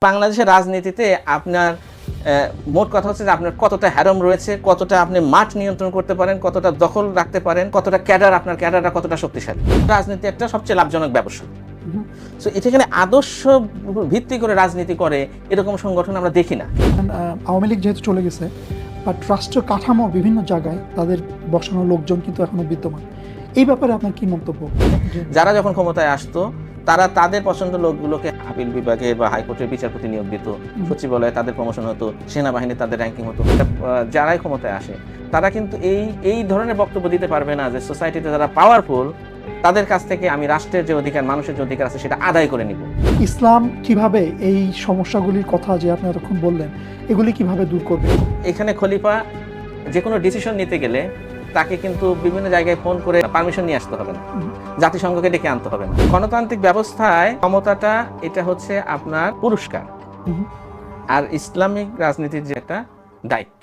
বাংলাদেশের রাজনীতিতে আপনার মোট কথা হচ্ছে যে আপনার কতটা হ্যারম রয়েছে, কতটা আপনি মাঠ নিয়ন্ত্রণ করতে পারেন, কতটা দখল রাখতে পারেন, কতটা আপনার ক্যাডারটা কতটা শক্তিশালী। রাজনীতি একটা সবচেয়ে লাভজনক ব্যবসা। সো এখানে আদর্শ ভিত্তি করে রাজনীতি করে এরকম সংগঠন আমরা দেখি না। আওয়ামী লীগ যেহেতু চলে গেছে, বাট রাষ্ট্র কাঠামো বিভিন্ন জায়গায় তাদের বসানো লোকজন কিন্তু এখনো বিদ্যমান। এই ব্যাপারে আপনার কি মন্তব্য? যারা যখন ক্ষমতায় আসতো তারা তাদের পছন্দ লোকগুলোকে আপিল বিভাগে বা হাইকোর্টের বিচারপতি নিয়োগ দিত, সচিবালয়ে তাদের প্রমোশন হতো, সেনাবাহিনী তাদের র্যাঙ্কিং হতো। যারাই ক্ষমতায় আসে তারা কিন্তু এই ধরনের বক্তব্য দিতে পারবে না যে সোসাইটিতে যারা পাওয়ারফুল তাদের কাছ থেকে আমি রাষ্ট্রের যে অধিকার, মানুষের যে অধিকার আছে সেটা আদায় করে নিব। ইসলাম কিভাবে এই সমস্যাগুলির কথা যে আপনি এতক্ষণ বললেন এগুলি কিভাবে দূর করবে? এখানে খলিফা যে কোনো ডিসিশন নিতে গেলে তাকে কিন্তু বিভিন্ন জায়গায় ফোন করে পারমিশন নিয়ে আসতে হবে না, জাতিসংঘকে ডেকে আনতে হবে না। গণতান্ত্রিক ব্যবস্থায় ক্ষমতাটা এটা হচ্ছে আপনার পুরস্কার, আর ইসলামিক রাজনীতির যে একটা দায়িত্ব।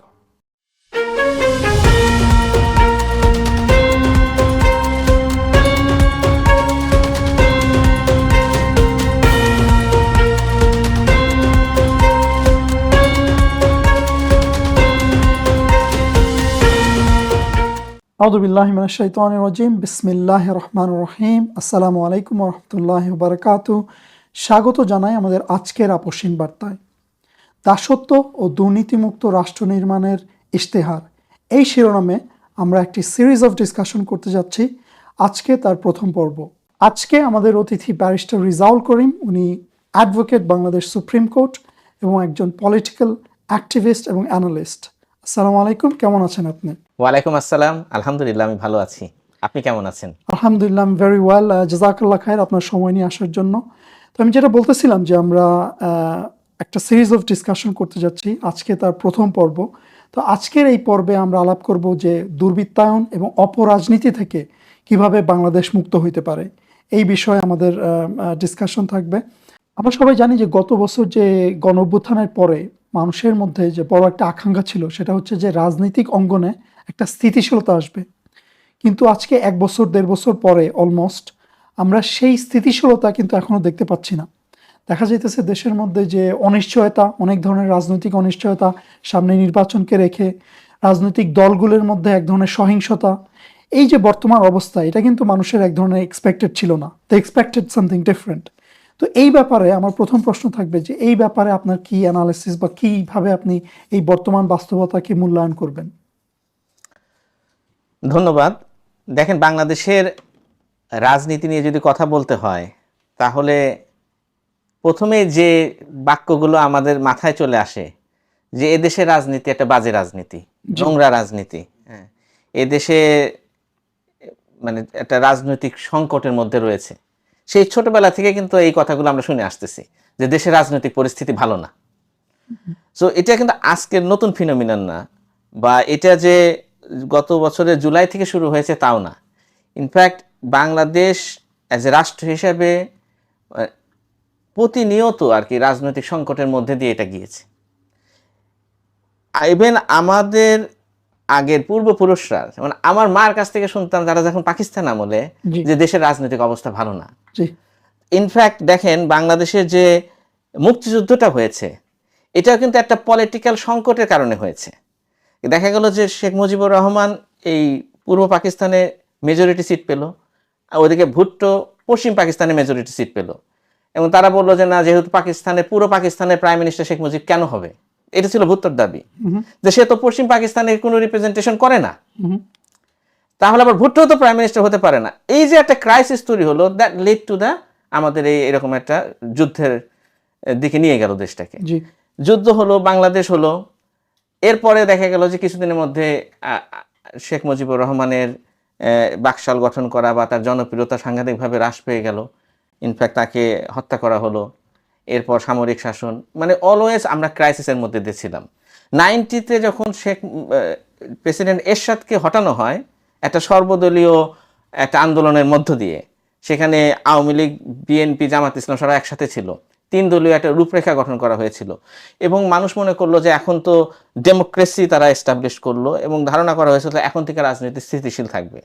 আউযু বিল্লাহি মিনাশ শাইতানির রাজিম। বিসমিল্লাহির রহমানির রহিম। আসসালামু আলাইকুম ওয়া রাহমাতুল্লাহি ওয়া বারাকাতুহু। স্বাগত জানাই আমাদের আজকের আপসহীন বার্তায়। দাসত্ব ও দুর্নীতিমুক্ত রাষ্ট্র নির্মাণের ইশতেহার, এই শিরোনামে আমরা একটি সিরিজ অফ ডিসকাশন করতে যাচ্ছি। আজকে তার প্রথম পর্ব। আজকে আমাদের অতিথি ব্যারিস্টার রিজাউল করিম। উনি অ্যাডভোকেট বাংলাদেশ সুপ্রিম কোর্ট এবং একজন পলিটিক্যাল অ্যাক্টিভিস্ট এবং অ্যানালিস্ট। আসসালামু আলাইকুম, কেমন আছেন আপনি? ওয়ালাইকুম আসসালাম, আলহামদুলিল্লাহ আমি ভালো আছি। আপনি কেমন আছেন? আলহামদুলিল্লাহ, ভেরি ওয়েল। জাযাকাল্লাহ খায়ের আপনার সময় নিয়ে আসার জন্য। তো আমি যেটা বলতেছিলাম যে আমরা একটা সিরিজ অফ ডিসকাশন করতে যাচ্ছি, আজকে তার প্রথম পর্ব। তো আজকের এই পর্বে আমরা আলাপ করব যে দুর্বৃত্তায়ন এবং অপরাজনীতি থেকে কিভাবে বাংলাদেশ মুক্ত হইতে পারে, এই বিষয়ে আমাদের ডিসকাশন থাকবে। আমরা সবাই জানি যে গত বছর যে গণঅভ্যুত্থানের পরে মানুষের মধ্যে যে বড় একটা আকাঙ্ক্ষা ছিল সেটা হচ্ছে যে রাজনৈতিক অঙ্গনে একটা স্থিতিশীলতা আসবে। কিন্তু আজকে 1 বছর 1.5 বছর পরে অলমোস্ট আমরা সেই স্থিতিশীলতা কিন্তু এখনো দেখতে পাচ্ছি না। দেখা যাইতেছে দেশের মধ্যে যে অনিশ্চয়তা, অনেক ধরনের রাজনৈতিক অনিশ্চয়তা, সামনে নির্বাচনকে রেখে রাজনৈতিক দলগুলোর মধ্যে এক ধরনের সহিংসতা, এই যে বর্তমান অবস্থা, এটা কিন্তু মানুষের এক ধরনের এক্সপেক্টেড ছিল না। দে এক্সপেক্টেড সামথিং ডিফারেন্ট। তো এই ব্যাপারে আমার প্রথম প্রশ্ন থাকবে যে এই ব্যাপারে আপনার কি অ্যানালিসিস বা কীভাবে আপনি এই বর্তমান বাস্তবতাকে মূল্যায়ন করবেন? ধন্যবাদ। দেখেন, বাংলাদেশের রাজনীতি নিয়ে যদি কথা বলতে হয় তাহলে প্রথমে যে বাক্যগুলো আমাদের মাথায় চলে আসে যে এদেশের রাজনীতি একটা বাজে রাজনীতি, নোংরা রাজনীতি। হ্যাঁ, এদেশে মানে একটা রাজনৈতিক সংকটের মধ্যে রয়েছে। সেই ছোটবেলা থেকে কিন্তু এই কথাগুলো আমরা শুনে আসতেছি যে দেশের রাজনৈতিক পরিস্থিতি ভালো না। সো এটা কিন্তু আজকের নতুন ফিনোমিনান না, বা এটা যে গত বছরের জুলাই থেকে শুরু হয়েছে তাও না। ইনফ্যাক্ট বাংলাদেশ অ্যাজ এ রাষ্ট্র হিসেবে প্রতিনিয়ত আর কি রাজনৈতিক সংকটের মধ্যে দিয়ে এটা গিয়েছে। ইভেন আমাদের আগের পূর্বপুরুষরা, যেমন আমার মার কাছ থেকে শুনতাম যারা যখন পাকিস্তান আমলে, যে দেশের রাজনৈতিক অবস্থা ভালো না। ইনফ্যাক্ট দেখেন, বাংলাদেশের যে মুক্তিযুদ্ধটা হয়েছে এটাও কিন্তু একটা পলিটিক্যাল সংকটের কারণে হয়েছে। দেখা গেল যে শেখ মুজিবুর রহমান এই পূর্ব পাকিস্তানে মেজরিটি সিট পেল, আর ওদিকে ভুট্টো পশ্চিম পাকিস্তানে মেজরিটি সিট পেল, এবং তারা বললো যে না, যেহেতু পুরো পাকিস্তানের প্রাইম মিনিস্টার শেখ মুজিব কেন হবে, এটা ছিল ভুট্টোর দাবি, যে সে তো পশ্চিম পাকিস্তানের কোনো রিপ্রেজেন্টেশন করে না, তাহলে আবার ভুট্টো তো প্রাইম মিনিস্টার হতে পারে না। এই যে একটা ক্রাইসিস তৈরি হলো, দ্যাট লিড টু দ্য আমাদের এরকম একটা যুদ্ধের দিকে নিয়ে গেল দেশটাকে। যুদ্ধ হলো, বাংলাদেশ হলো। এরপরে দেখা গেল যে কিছুদিনের মধ্যে শেখ মুজিবুর রহমানের বাকশাল গঠন করা বা তার জনপ্রিয়তা সাংঘাতিকভাবে হ্রাস পেয়ে গেল। ইনফ্যাক্ট তাকে হত্যা করা হলো। এরপর সামরিক শাসন, মানে অলওয়েজ আমরা ক্রাইসিসের মধ্যে দিয়েছিলাম। 90-তে যখন প্রেসিডেন্ট এরশাদকে হটানো হয় একটা সর্বদলীয় একটা আন্দোলনের মধ্য দিয়ে, সেখানে আওয়ামী লীগ, বিএনপি, জামাত ইসলাম সবাই একসাথে ছিল, 3 দলীয় একটা রূপরেখা গঠন করা হয়েছিল, এবং মানুষ মনে করলো যে এখন তো ডেমোক্রেসি তারা এস্টাবলিশ করলো, এবং ধারণা করা হয়েছিল এখন থেকে রাজনীতি স্থিতিশীল থাকবে।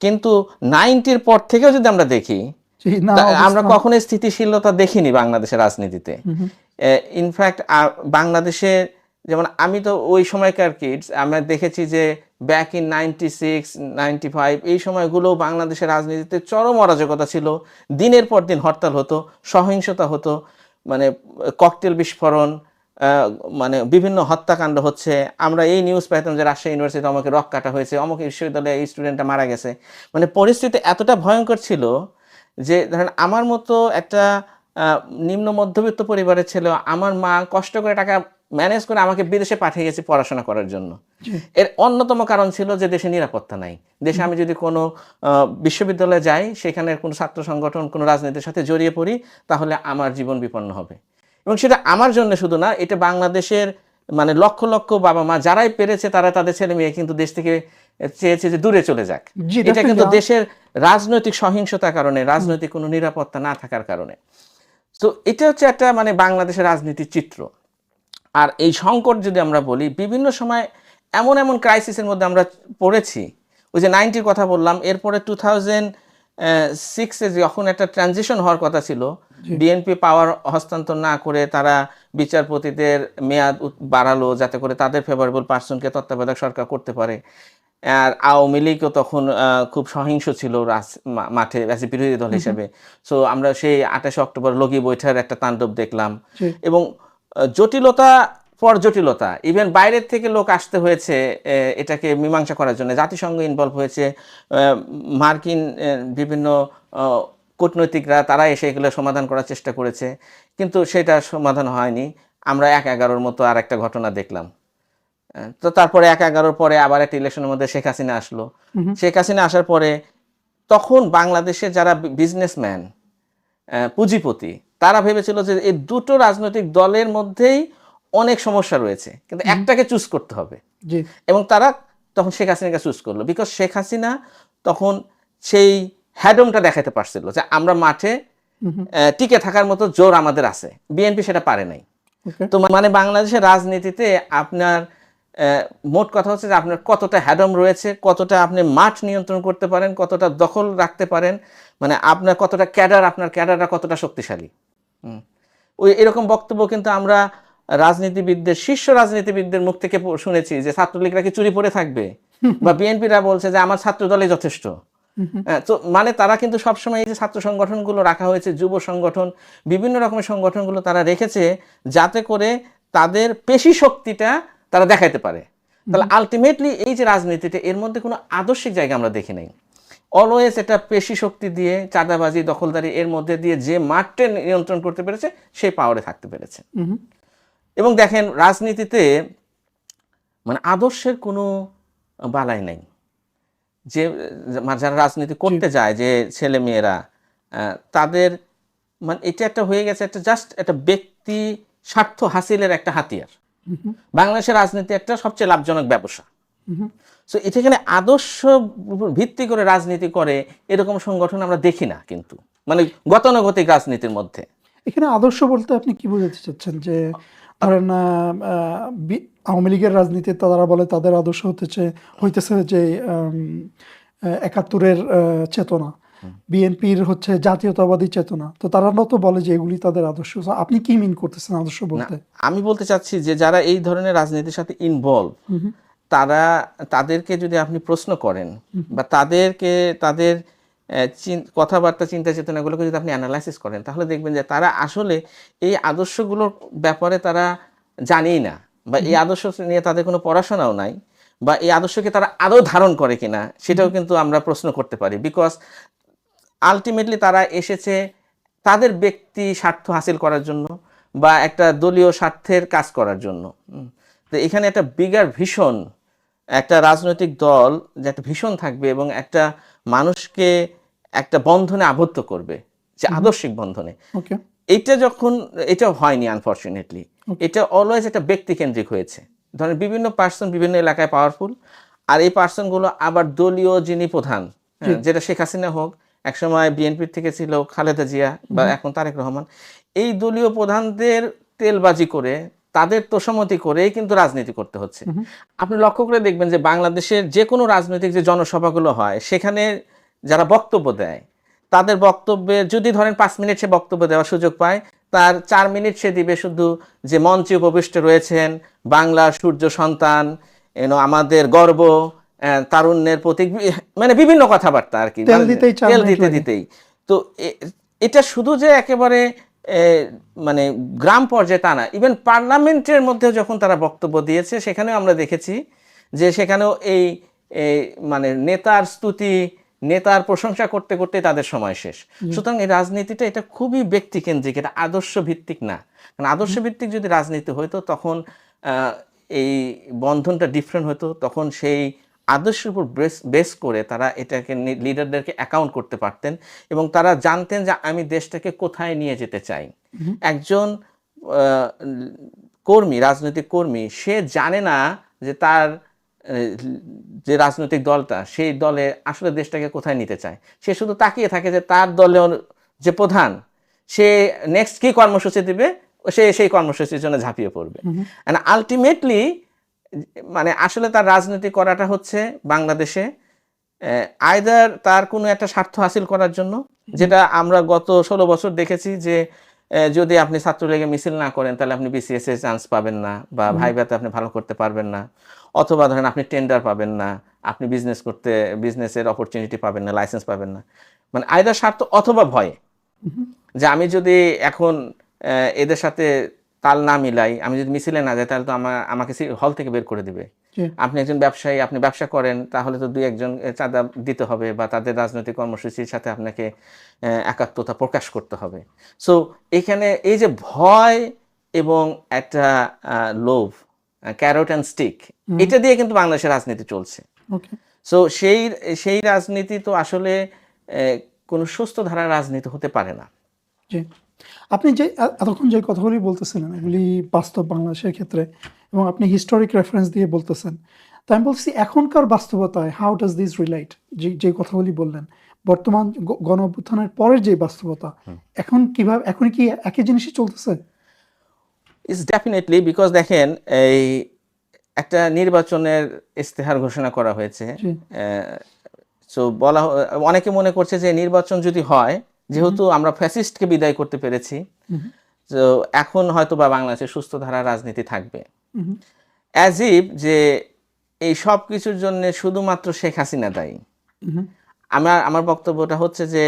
কিন্তু 90-র পর থেকেও যদি আমরা দেখি আমরা কখনোই স্থিতিশীলতা দেখিনি বাংলাদেশের রাজনীতিতে। ইনফ্যাক্ট বাংলাদেশে যেমন আমি তো ওই সময়কার কিডস, আমরা দেখেছি যে ব্যাক ইন 96, 95 এই সময়গুলো বাংলাদেশের রাজনীতিতে চরম অরাজকতা ছিল। দিনের পর দিন হরতাল হতো, সহিংসতা হতো, মানে ককটেল বিস্ফোরণ, মানে বিভিন্ন হত্যাকাণ্ড হচ্ছে। আমরা এই নিউজ পাইতাম যে রাজশাহী ইউনিভার্সিটিতে আমাকে রক কাটা হয়েছে, অমুক বিশ্ববিদ্যালয়ে এই স্টুডেন্টটা মারা গেছে। মানে পরিস্থিতি এতটা ভয়ঙ্কর ছিল যে ধরেন আমার মতো একটা নিম্ন মধ্যবিত্ত পরিবারের ছেলে, আমার মা কষ্ট করে টাকা ম্যানেজ করে আমাকে বিদেশে পাঠিয়ে গেছে পড়াশোনা করার জন্য। এর অন্যতম কারণ ছিল যে দেশে নিরাপত্তা নাই। দেশে আমি যদি কোনো বিশ্ববিদ্যালয়ে যাই, সেখানে কোনো ছাত্র সংগঠন, কোনো রাজনীতির সাথে জড়িয়ে পড়ি, তাহলে আমার জীবন বিপন্ন হবে। এবং সেটা আমার জন্য শুধু না, এটা বাংলাদেশের মানে লক্ষ লক্ষ বাবা মা যারাই পেরেছে তারা তাদের ছেলে মেয়ে কিন্তু দেশ থেকে চেয়েছে যে দূরে চলে যাক। এটা কিন্তু দেশের রাজনৈতিক সহিংসতার কারণে, রাজনৈতিক কোনো নিরাপত্তা না থাকার কারণে। তো এটা হচ্ছে একটা মানে বাংলাদেশের রাজনীতির চিত্র। আর এই সংকট যদি আমরা বলি, বিভিন্ন সময় এমন এমন ক্রাইসিসের মধ্যে আমরা পড়েছি। ওই যে 90-র কথা বললাম, এরপরে 2006-এ যখন একটা ট্রানজিশন হওয়ার কথা ছিল, বিএনপি পাওয়ার হস্তান্তর না করে তারা বিচারপতিদের মেয়াদ বাড়ালো যাতে করে তাদের ফেভারেবল পার্সনকে তত্ত্বাবধায়ক সরকার করতে পারে। আর আওয়ামী লীগও তখন খুব সহিংস ছিল মাঠে বিরোধী দল হিসেবে। সো আমরা সেই 28 অক্টোবর লগি বৈঠার একটা তাণ্ডব দেখলাম। এবং জটিলতা পর জটিলতা, ইভেন বাইরের থেকে লোক আসতে হয়েছে এটাকে মীমাংসা করার জন্য। জাতিসংঘ ইনভলভ হয়েছে, মার্কিন বিভিন্ন কূটনৈতিকরা তারা এসে এগুলো সমাধান করার চেষ্টা করেছে, কিন্তু সেটা সমাধান হয়নি। আমরা 1/11-র মতো আর একটা ঘটনা দেখলাম। তো তারপরে 1/11-র পরে আবার একটা ইলেকশনের মধ্যে শেখ হাসিনা আসলো। শেখ হাসিনা আসার পরে তখন বাংলাদেশের যারা বিজনেসম্যান, পুঁজিপতি, তারা ভেবেছিল যে এই দুটো রাজনৈতিক দলের মধ্যেই অনেক সমস্যা রয়েছে, কিন্তু একটাকে চুজ করতে হবে। এবং তারা তখন শেখ হাসিনাকে চুজ করলো, বিকজ শেখ হাসিনা তখন সেই হ্যাডমটা দেখাতে পারছিল যে আমরা মাঠে টিকে থাকার মতো জোর আমাদের আছে। বিএনপি সেটা পারে নাই। তো মানে বাংলাদেশের রাজনীতিতে আপনার মোট কথা হচ্ছে যে আপনার কতটা হ্যাডম রয়েছে, কতটা আপনি মাঠ নিয়ন্ত্রণ করতে পারেন, কতটা দখল রাখতে পারেন, মানে আপনার কতটা ক্যাডার, আপনার ক্যাডাররা কতটা শক্তিশালী। ওই এরকম বক্তব্য কিন্তু আমরা রাজনীতিবিদদের, শীর্ষ রাজনীতিবিদদের মুখ থেকে শুনেছি যে ছাত্রলীগরা কি চুরি পড়ে থাকবে, বা বিএনপিরা বলছে যে আমার ছাত্র দলই যথেষ্ট। তো মানে তারা কিন্তু সবসময় এই যে ছাত্র সংগঠনগুলো রাখা হয়েছে, যুব সংগঠন, বিভিন্ন রকমের সংগঠনগুলো তারা রেখেছে যাতে করে তাদের পেশি শক্তিটা তারা দেখাইতে পারে। তাহলে আলটিমেটলি এই যে রাজনীতিটা, এর মধ্যে কোনো আদর্শিক জায়গা আমরা দেখি নাই। অলওয়েজ এটা পেশি শক্তি দিয়ে, চাঁদাবাজি, দখলদারি, এর মধ্যে দিয়ে যে মাঠটা নিয়ন্ত্রণ করতে পেরেছে সেই পাওয়ারে থাকতে পেরেছে। এবং দেখেন রাজনীতিতে মানে আদর্শের কোনো বালাই নাই। যে যারা রাজনীতি করতে যায়, যে ছেলে মেয়েরা, তাদের মানে এটা একটা হয়ে গেছে একটা জাস্ট একটা ব্যক্তি স্বার্থ হাসিলের একটা হাতিয়ার। বাংলাদেশের রাজনীতি একটা সবচেয়ে লাভজনক ব্যবসা। সো এখানে আদর্শ ভিত্তি করে রাজনীতি করে এরকম সংগঠন আমরা দেখি না, কিন্তু মানে গতানুগতিক রাজনীতির মধ্যে। এখানে আদর্শ বলতে আপনি কি বোঝাতে চাচ্ছেন? যে ধরেন আওয়ামী লীগের রাজনীতি তারা বলে তাদের আদর্শ হইতেছে যে 71-এর চেতনা, বিএনপির হচ্ছে জাতীয়তাবাদী চেতনা, তো তারা তো বলে যে এগুলি তাদের আদর্শ। আপনি কি মিন করতেছেন আদর্শ বলতে? আমি বলতে চাচ্ছি যে যারা এই ধরনের রাজনীতির সাথে ইনভলভ, তাদেরকে যদি আপনি প্রশ্ন করেন বা তাদেরকে তাদের কথাবার্তা, চিন্তা চেতনাগুলোকে যদি আপনি অ্যানালাইসিস করেন, তাহলে দেখবেন যে তারা আসলে এই আদর্শগুলোর ব্যাপারে তারা জানেই না, বা এই আদর্শ নিয়ে তাদের কোনো পড়াশোনাও নাই, বা এই আদর্শকে তারা আদৌ ধারণ করে কিনা সেটাও কিন্তু আমরা প্রশ্ন করতে পারি। বিকজ আলটিমেটলি তারা এসেছে তাদের ব্যক্তি স্বার্থ হাসিল করার জন্য বা একটা দলীয় স্বার্থের কাজ করার জন্য। তো এখানে একটা বিগার ভিশন, একটা রাজনৈতিক দল যে একটা ভিশন থাকবে এবং একটা মানুষকে একটা বন্ধনে আবদ্ধ করবে, যে আদর্শিক বন্ধনে। এটা হয়নি আনফরচুনেটলি। এটা অলওয়েজ একটা ব্যক্তিকেন্দ্রিক হয়েছে। ধরেন বিভিন্ন পার্সন বিভিন্ন এলাকায় পাওয়ারফুল, আর এই পার্সনগুলো আবার দলীয় যিনি প্রধান, যেটা শেখ হাসিনা হোক, একসময় বিএনপির থেকে ছিল খালেদা জিয়া, বা এখন তারেক রহমান, এই দলীয় প্রধানদের তেলবাজি করে, তাদের তোষামতি করেই কিন্তু রাজনীতি করতে হচ্ছে। আপনি লক্ষ্য করে দেখবেন যে বাংলাদেশের যে কোনো রাজনৈতিক যে জনসভাগুলো হয়, সেখানে যারা বক্তব্য দেয় তাদের বক্তব্যে যদি ধরেন 5 মিনিট সে বক্তব্য দেওয়ার সুযোগ পায়, তার 4 মিনিট সে দিবে শুধু যে মঞ্চে উপবিষ্ট রয়েছেন বাংলার সূর্য সন্তান, আমাদের গর্ব, তারুণ্যের প্রতীক, মানে বিভিন্ন কথাবার্তা আর কি, তেল দিতে দিতেই। তো এটা শুধু যে একেবারে মানে গ্রাম পর্যায়ে তা না, ইভেন পার্লামেন্টের মধ্যে যখন তারা বক্তব্য দিয়েছে সেখানেও আমরা দেখেছি যে সেখানেও এই মানে নেতার স্তুতি, নেতার প্রশংসা করতে করতে তাদের সময় শেষ। সুতরাং এই রাজনীতিটা এটা খুবই ব্যক্তিকেন্দ্রিক, এটা আদর্শ ভিত্তিক না। কারণ আদর্শ ভিত্তিক যদি রাজনীতি হইতো তখন এই বন্ধনটা ডিফারেন্ট হতো, তখন সেই আদর্শের উপর বেস করে তারা এটাকে লিডারদেরকে অ্যাকাউন্ট করতে পারতেন এবং তারা জানতেন যে আমি দেশটাকে কোথায় নিয়ে যেতে চাই। একজন কর্মী, রাজনৈতিক কর্মী, সে জানে না যে তার যে রাজনৈতিক দলটা, সেই দলে আসলে দেশটাকে কোথায় নিতে চায়। সে শুধু তাকিয়ে থাকে যে তার দলের যে প্রধান, সে নেক্সট কি কর্মসূচি দিবে, সে সেই কর্মসূচির জন্য ঝাঁপিয়ে পড়বে। এন্ড আলটিমেটলি মানে আসলে তার রাজনীতি করাটা হচ্ছে বাংলাদেশে আইদার তার কোনো একটা স্বার্থ হাসিল করার জন্য, যেটা আমরা গত 16 বছর দেখেছি যে যদি আপনি ছাত্রলীগে মিছিল না করেন তাহলে আপনি বিসিএস এর চান্স পাবেন না, বা ভাইভাতে আপনি ভালো করতে পারবেন না, অথবা ধরেন আপনি টেন্ডার পাবেন না, আপনি বিজনেসের অপরচুনিটি পাবেন না, লাইসেন্স পাবেন না। মানে আইদার স্বার্থ অথবা ভয়, যে আমি যদি এখন এদের সাথে তাল না মিলাই, আমি যদি মিছিলে না যাই তাহলে তো আমাকে হল থেকে বের করে দিবে। আপনি একজন ব্যবসায়ী, আপনি ব্যবসা করেন, তাহলে তো 2-1 চাঁদা দিতে হবে, বা তাদের রাজনৈতিক কর্মসূচির সাথে আপনাকে একাত্মতা প্রকাশ করতে হবে। সো এখানে এই যে ভয় এবং একটা লোভ, ক্যারট অ্যান্ড স্টিক, এটা দিয়ে কিন্তু বাংলাদেশের রাজনীতি চলছে। সো সেই রাজনীতি তো আসলে কোনো সুস্থ ধারার রাজনীতি হতে পারে না। আপনি যে এতক্ষণ যে কথাগুলি বলতেছিলেন এগুলি বাস্তব বাংলাদেশের ক্ষেত্রে, এবং আপনি হিস্টোরিক রেফারেন্স দিয়ে বলতেছেন। তো আমি বলছি এখনকার বাস্তবতায় হাউ ডাজ দিস রিলেট, যে কথাগুলি বললেন, বর্তমান গণ অভ্যুত্থানের পরের যে বাস্তবতা, এখন কি একই জিনিসই চলতেছে? ইটস ডেফিনেটলি, বিকজ দেখেন এই একটা নির্বাচনের ইস্তেহার ঘোষণা করা হয়েছে। সো অনেকে মনে করছে যে নির্বাচন যদি হয়, যেহেতু আমরা ফ্যাসিস্টকে বিদায় করতে পেরেছি, তো এখন হয়তো বা বাংলাদেশে সুস্থ ধারার রাজনীতি থাকবে। অ্যাজ ইফ যে এই সব কিছুর জন্য শুধুমাত্র শেখ হাসিনা দায়ী। আমার বক্তব্যটা হচ্ছে যে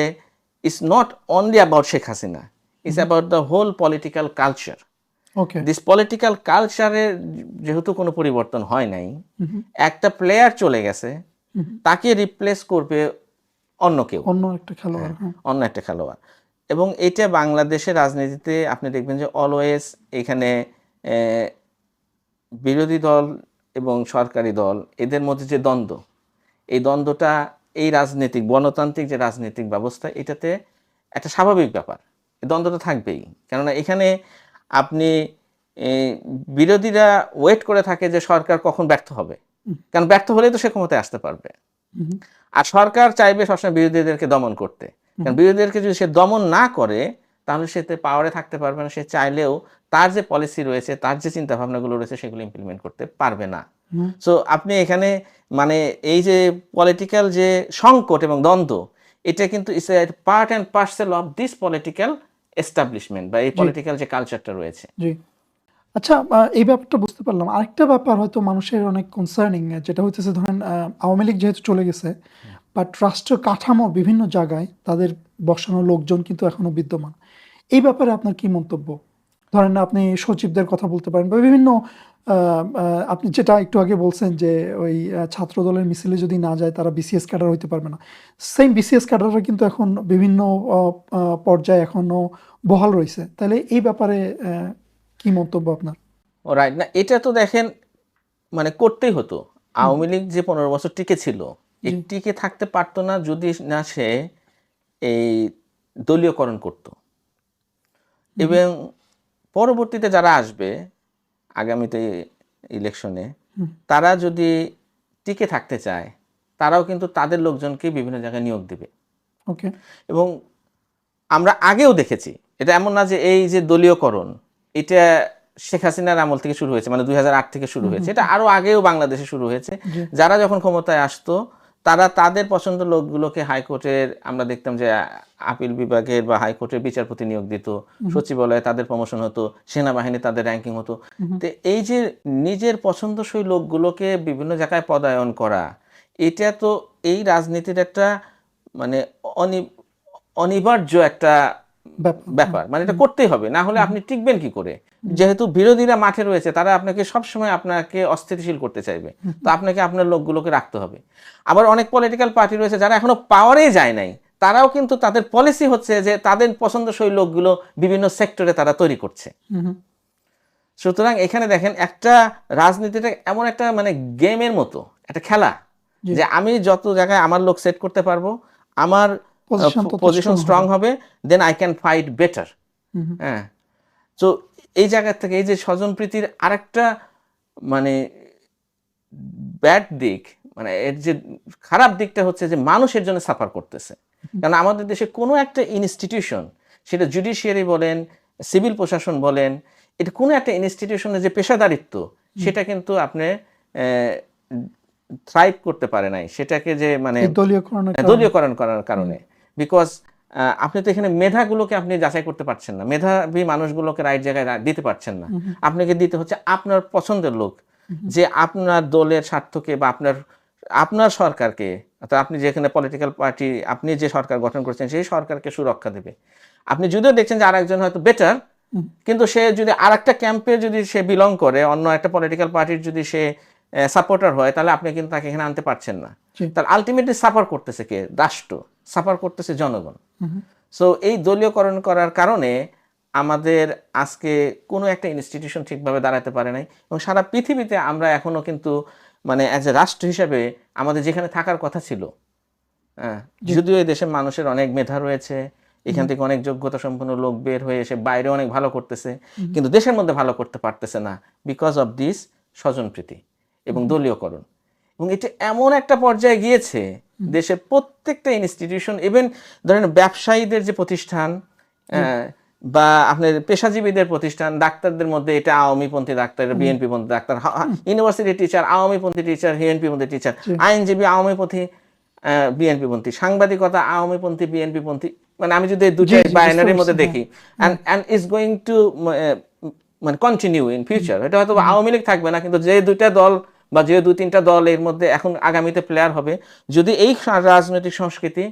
it's not only about Sheikh Hasina, it's about the whole political culture. This political কালচারের যেহেতু কোনো পরিবর্তন হয় নাই, একটা প্লেয়ার চলে গেছে, তাকে রিপ্লেস করবে অন্য কেউ, অন্য একটা খেলোয়াড়। এবং এটা বাংলাদেশের রাজনীতিতে আপনি দেখবেন যে অলওয়েজ এখানে বিরোধী দল এবং সরকারি দল, এদের মধ্যে যে দ্বন্দ্ব, এই দ্বন্দ্বটা এই রাজনৈতিক গণতান্ত্রিক যে রাজনৈতিক ব্যবস্থা, এটাতে একটা স্বাভাবিক ব্যাপার, এই দ্বন্দ্বটা থাকবেই। কেননা এখানে আপনি বিরোধীরা ওয়েট করে থাকে যে সরকার কখন ব্যর্থ হবে, কারণ ব্যর্থ হলেই তো সে ক্ষমতায় আসতে পারবে। আর সরকার চাইবে সবসময় বিরোধীদেরকে দমন করতে, কারণ বিরোধীদেরকে যদি সে দমন না করে তাহলে সে পাওয়ারে থাকতে পারবে না, সে চাইলেও তার যে পলিসি রয়েছে, তার যে চিন্তা ভাবনাগুলো রয়েছে, সেগুলো ইমপ্লিমেন্ট করতে পারবে না। সো আপনি এখানে মানে এই যে পলিটিক্যাল যে সংকট এবং দ্বন্দ্ব, এটা কিন্তু it's a part and parcel of this political establishment, বা এই পলিটিক্যাল যে কালচারটা রয়েছে। আচ্ছা, এই ব্যাপারটা বুঝতে পারলাম। আরেকটা ব্যাপার হয়তো মানুষের অনেক কনসার্নিং, যেটা হইতেছে ধরেন আওয়ামী লীগ যেহেতু চলে গেছে, বাট রাষ্ট্র কাঠামো বিভিন্ন জায়গায় তাদের বসানো লোকজন কিন্তু এখনো বিদ্যমান। এই ব্যাপারে আপনার কি মন্তব্য? ধরেন আপনি সচিবদের কথা বলতে পারেন, বা বিভিন্ন আপনি যেটা একটু আগে বলছেন যে ওই ছাত্র দলের মিছিলে যদি না যায় তারা বিসিএস ক্যাডার হইতে পারবে না। সেম বিসিএস ক্যাডাররা কিন্তু এখন বিভিন্ন পর্যায়ে এখনো বহাল রয়েছে। তাহলে এই ব্যাপারে কি মন্তব্য আপনার? রাইট না, এটা তো দেখেন মানে করতেই হতো। আওয়ামী লীগ যে 15 বছর টিকে ছিল, টিকে থাকতে পারতো না যদি না সে এই দলীয়করণ করত। এবং পরবর্তীতে যারা আসবে আগামীতে ইলেকশনে, তারা যদি টিকে থাকতে চায়, তারাও কিন্তু তাদের লোকজনকে বিভিন্ন জায়গায় নিয়োগ দিবে। এবং আমরা আগেও দেখেছি, এটা এমন না যে এই যে দলীয়করণ, এটা শেখ হাসিনার আমল থেকে শুরু হয়েছে, মানে 2008 থেকে শুরু হয়েছে, এটা আরো আগেও বাংলাদেশে শুরু হয়েছে। যারা যখন ক্ষমতায় আসতো তারা তাদের পছন্দের লোকগুলোকে হাইকোর্টের, আমরা দেখতাম যে আপিল বিভাগের বা হাইকোর্টের বিচারপতি নিয়োগ দিত, সচিবালয়ে তাদের প্রমোশন হতো, সেনাবাহিনী তাদের র্যাঙ্কিং হতো। তো এই যে নিজের পছন্দসই লোকগুলোকে বিভিন্ন জায়গায় পদায়ন করা, এটা তো এই রাজনীতির একটা মানে অনিবার্য একটা ব্যাপার, মানে এটা করতেই হবে, না হলে আপনি টিকবেন কি করে? যেহেতু বিরোধীরা মাঠে রয়েছে, তারা আপনাকে সবসময় আপনাকে অস্থিতিশীল করতে চাইবে, তো আপনাকে আপনার লোকগুলোকে রাখতে হবে। আবার অনেক পলিটিক্যাল পার্টি রয়েছে যারা এখনো পাওয়ারে যায় নাই, তারাও কিন্তু তাদের পলিসি হচ্ছে যে তাদের পছন্দসই লোকগুলো বিভিন্ন সেক্টরে তারা তৈরি করছে। সুতরাং এখানে দেখেন, একটা রাজনীতিটা এমন একটা মানে গেমের মতো একটা খেলা, যে আমি যত জায়গায় আমার লোক সেট করতে পারবো, আমার পজিশন স্ট্রং হবে, then I can fight better. হ্যাঁ, তো এই জায়গা থেকে এই যে স্বজনপ্রীতির আরেকটা মানে ব্যাড দিক, মানে এর যে খারাপ দিকটা হচ্ছে যে মানুষের জন্য সাফার করতেছে। কারণ আমাদের দেশে কোনো একটা ইনস্টিটিউশন, সেটা জুডিশিয়ারি বলেন, সিভিল প্রশাসন বলেন, এটা কোনো একটা ইনস্টিটিউশনের যে পেশাদারিত্ব, সেটা কিন্তু আপনি থ্রাইভ করতে পারে নাই, সেটাকে যে মানে দলীয়করণ করার কারণে। বিকজ আপনি তো এখানে মেধাগুলোকে আপনি যাচাই করতে পারছেন না, মেধাবী মানুষগুলোকে রাইট জায়গায় দিতে পারছেন না। আপনাকে দিতে হচ্ছে আপনার পছন্দের লোক, যে আপনার দলের স্বার্থকে বা আপনার সরকারকে, অর্থাৎ আপনি যেখানে পলিটিক্যাল পার্টি, আপনি যে সরকার গঠন করছেন সেই সরকারকে সুরক্ষা দেবে। আপনি যদিও দেখছেন যে আরেকজন হয়তো বেটার, কিন্তু সে যদি আরেকটা ক্যাম্পে যদি সে বিলং করে, অন্য একটা পলিটিক্যাল পার্টির যদি সে সাপোর্টার হয়, তাহলে আপনি কিন্তু তাকে এখানে আনতে পারছেন না। তার আলটিমেটলি সাফার করতেছে কে? রাষ্ট্র, সাফার করতেছে জনগণ। সো এই দলীয়করণ করার কারণে আমাদের আজকে কোনো একটা ইনস্টিটিউশন ঠিকভাবে দাঁড়াতে পারে নাই, এবং সারা পৃথিবীতে আমরা এখনো কিন্তু মানে অ্যাজ এ রাষ্ট্র হিসেবে আমাদের যেখানে থাকার কথা ছিল, যদিও এই দেশের মানুষের অনেক মেধা রয়েছে, এখান থেকে অনেক যোগ্যতা সম্পন্ন লোক বের হয়ে এসে বাইরে অনেক ভালো করতেছে, কিন্তু দেশের মধ্যে ভালো করতে পারতেছে না, বিকজ অফ দিস স্বজনপ্রীতি এবং দলীয়করণ। এবং এটা এমন একটা পর্যায়ে গিয়েছে, দেশের প্রত্যেকটা ইনস্টিটিউশন, ইভেন ধরেন ব্যবসায়ীদের যে প্রতিষ্ঠান বা আপনার পেশাজীবীদের প্রতিষ্ঠান, ডাক্তারদের মধ্যে এটা আওয়ামীপন্থী ডাক্তার, বিএনপি পন্থী ডাক্তার, ইউনিভার্সিটি টিচার আওয়ামীপন্থী টিচার, বিএনপি পন্থী টিচার, আইনজীবী আওয়ামীপন্থী বিএনপি পন্থী, সাংবাদিকতা আওয়ামীপন্থী বিএনপি পন্থী। মানে আমি যদি দুটো বাইনারির মধ্যে দেখি, and is going to মানে কন্টিনিউ ইন ফিউচার। এটা হয়তো আওয়ামী লীগ থাকবে না, কিন্তু যে দুইটা দল বা যে দুই তিনটা দল এর মধ্যে এখন আগামীতে প্লেয়ার হবে, যদি এই রাজনৈতিক সংস্কৃতি,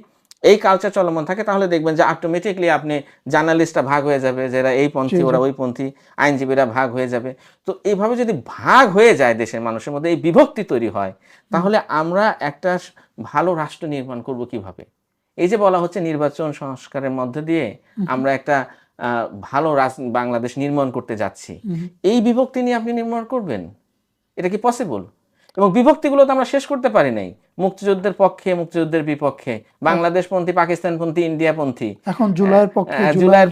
এই কালচার চলমান থাকে, তাহলে দেখবেন যে অটোমেটিকলি আপনি জার্নালিস্টরা ভাগ হয়ে যাবে, যারা এই পন্থী ওরা ওই পন্থী, আইনজীবীরা ভাগ হয়ে যাবে। তো এইভাবে যদি ভাগ হয়ে যায় দেশের মানুষের মধ্যে, এই বিভক্তি তৈরি হয়, তাহলে আমরা একটা ভালো রাষ্ট্র নির্মাণ করব কিভাবে? এই যে বলা হচ্ছে নির্বাচন সংস্কারের মধ্যে দিয়ে আমরা একটা ভালো বাংলাদেশ নির্মাণ করতে যাচ্ছি, এই বিভক্তি নিয়ে আপনি নির্মাণ করবেন? এটা কি পসিবল? এবং বিভক্তিগুলো তো আমরা শেষ করতে পারি নাই, মুক্তিযুদ্ধের পক্ষে, মুক্তিযুদ্ধের বিপক্ষে, বাংলাদেশপন্থী, পাকিস্তানপন্থী, ইন্ডিয়াপন্থী, এখন জুলাইয়ের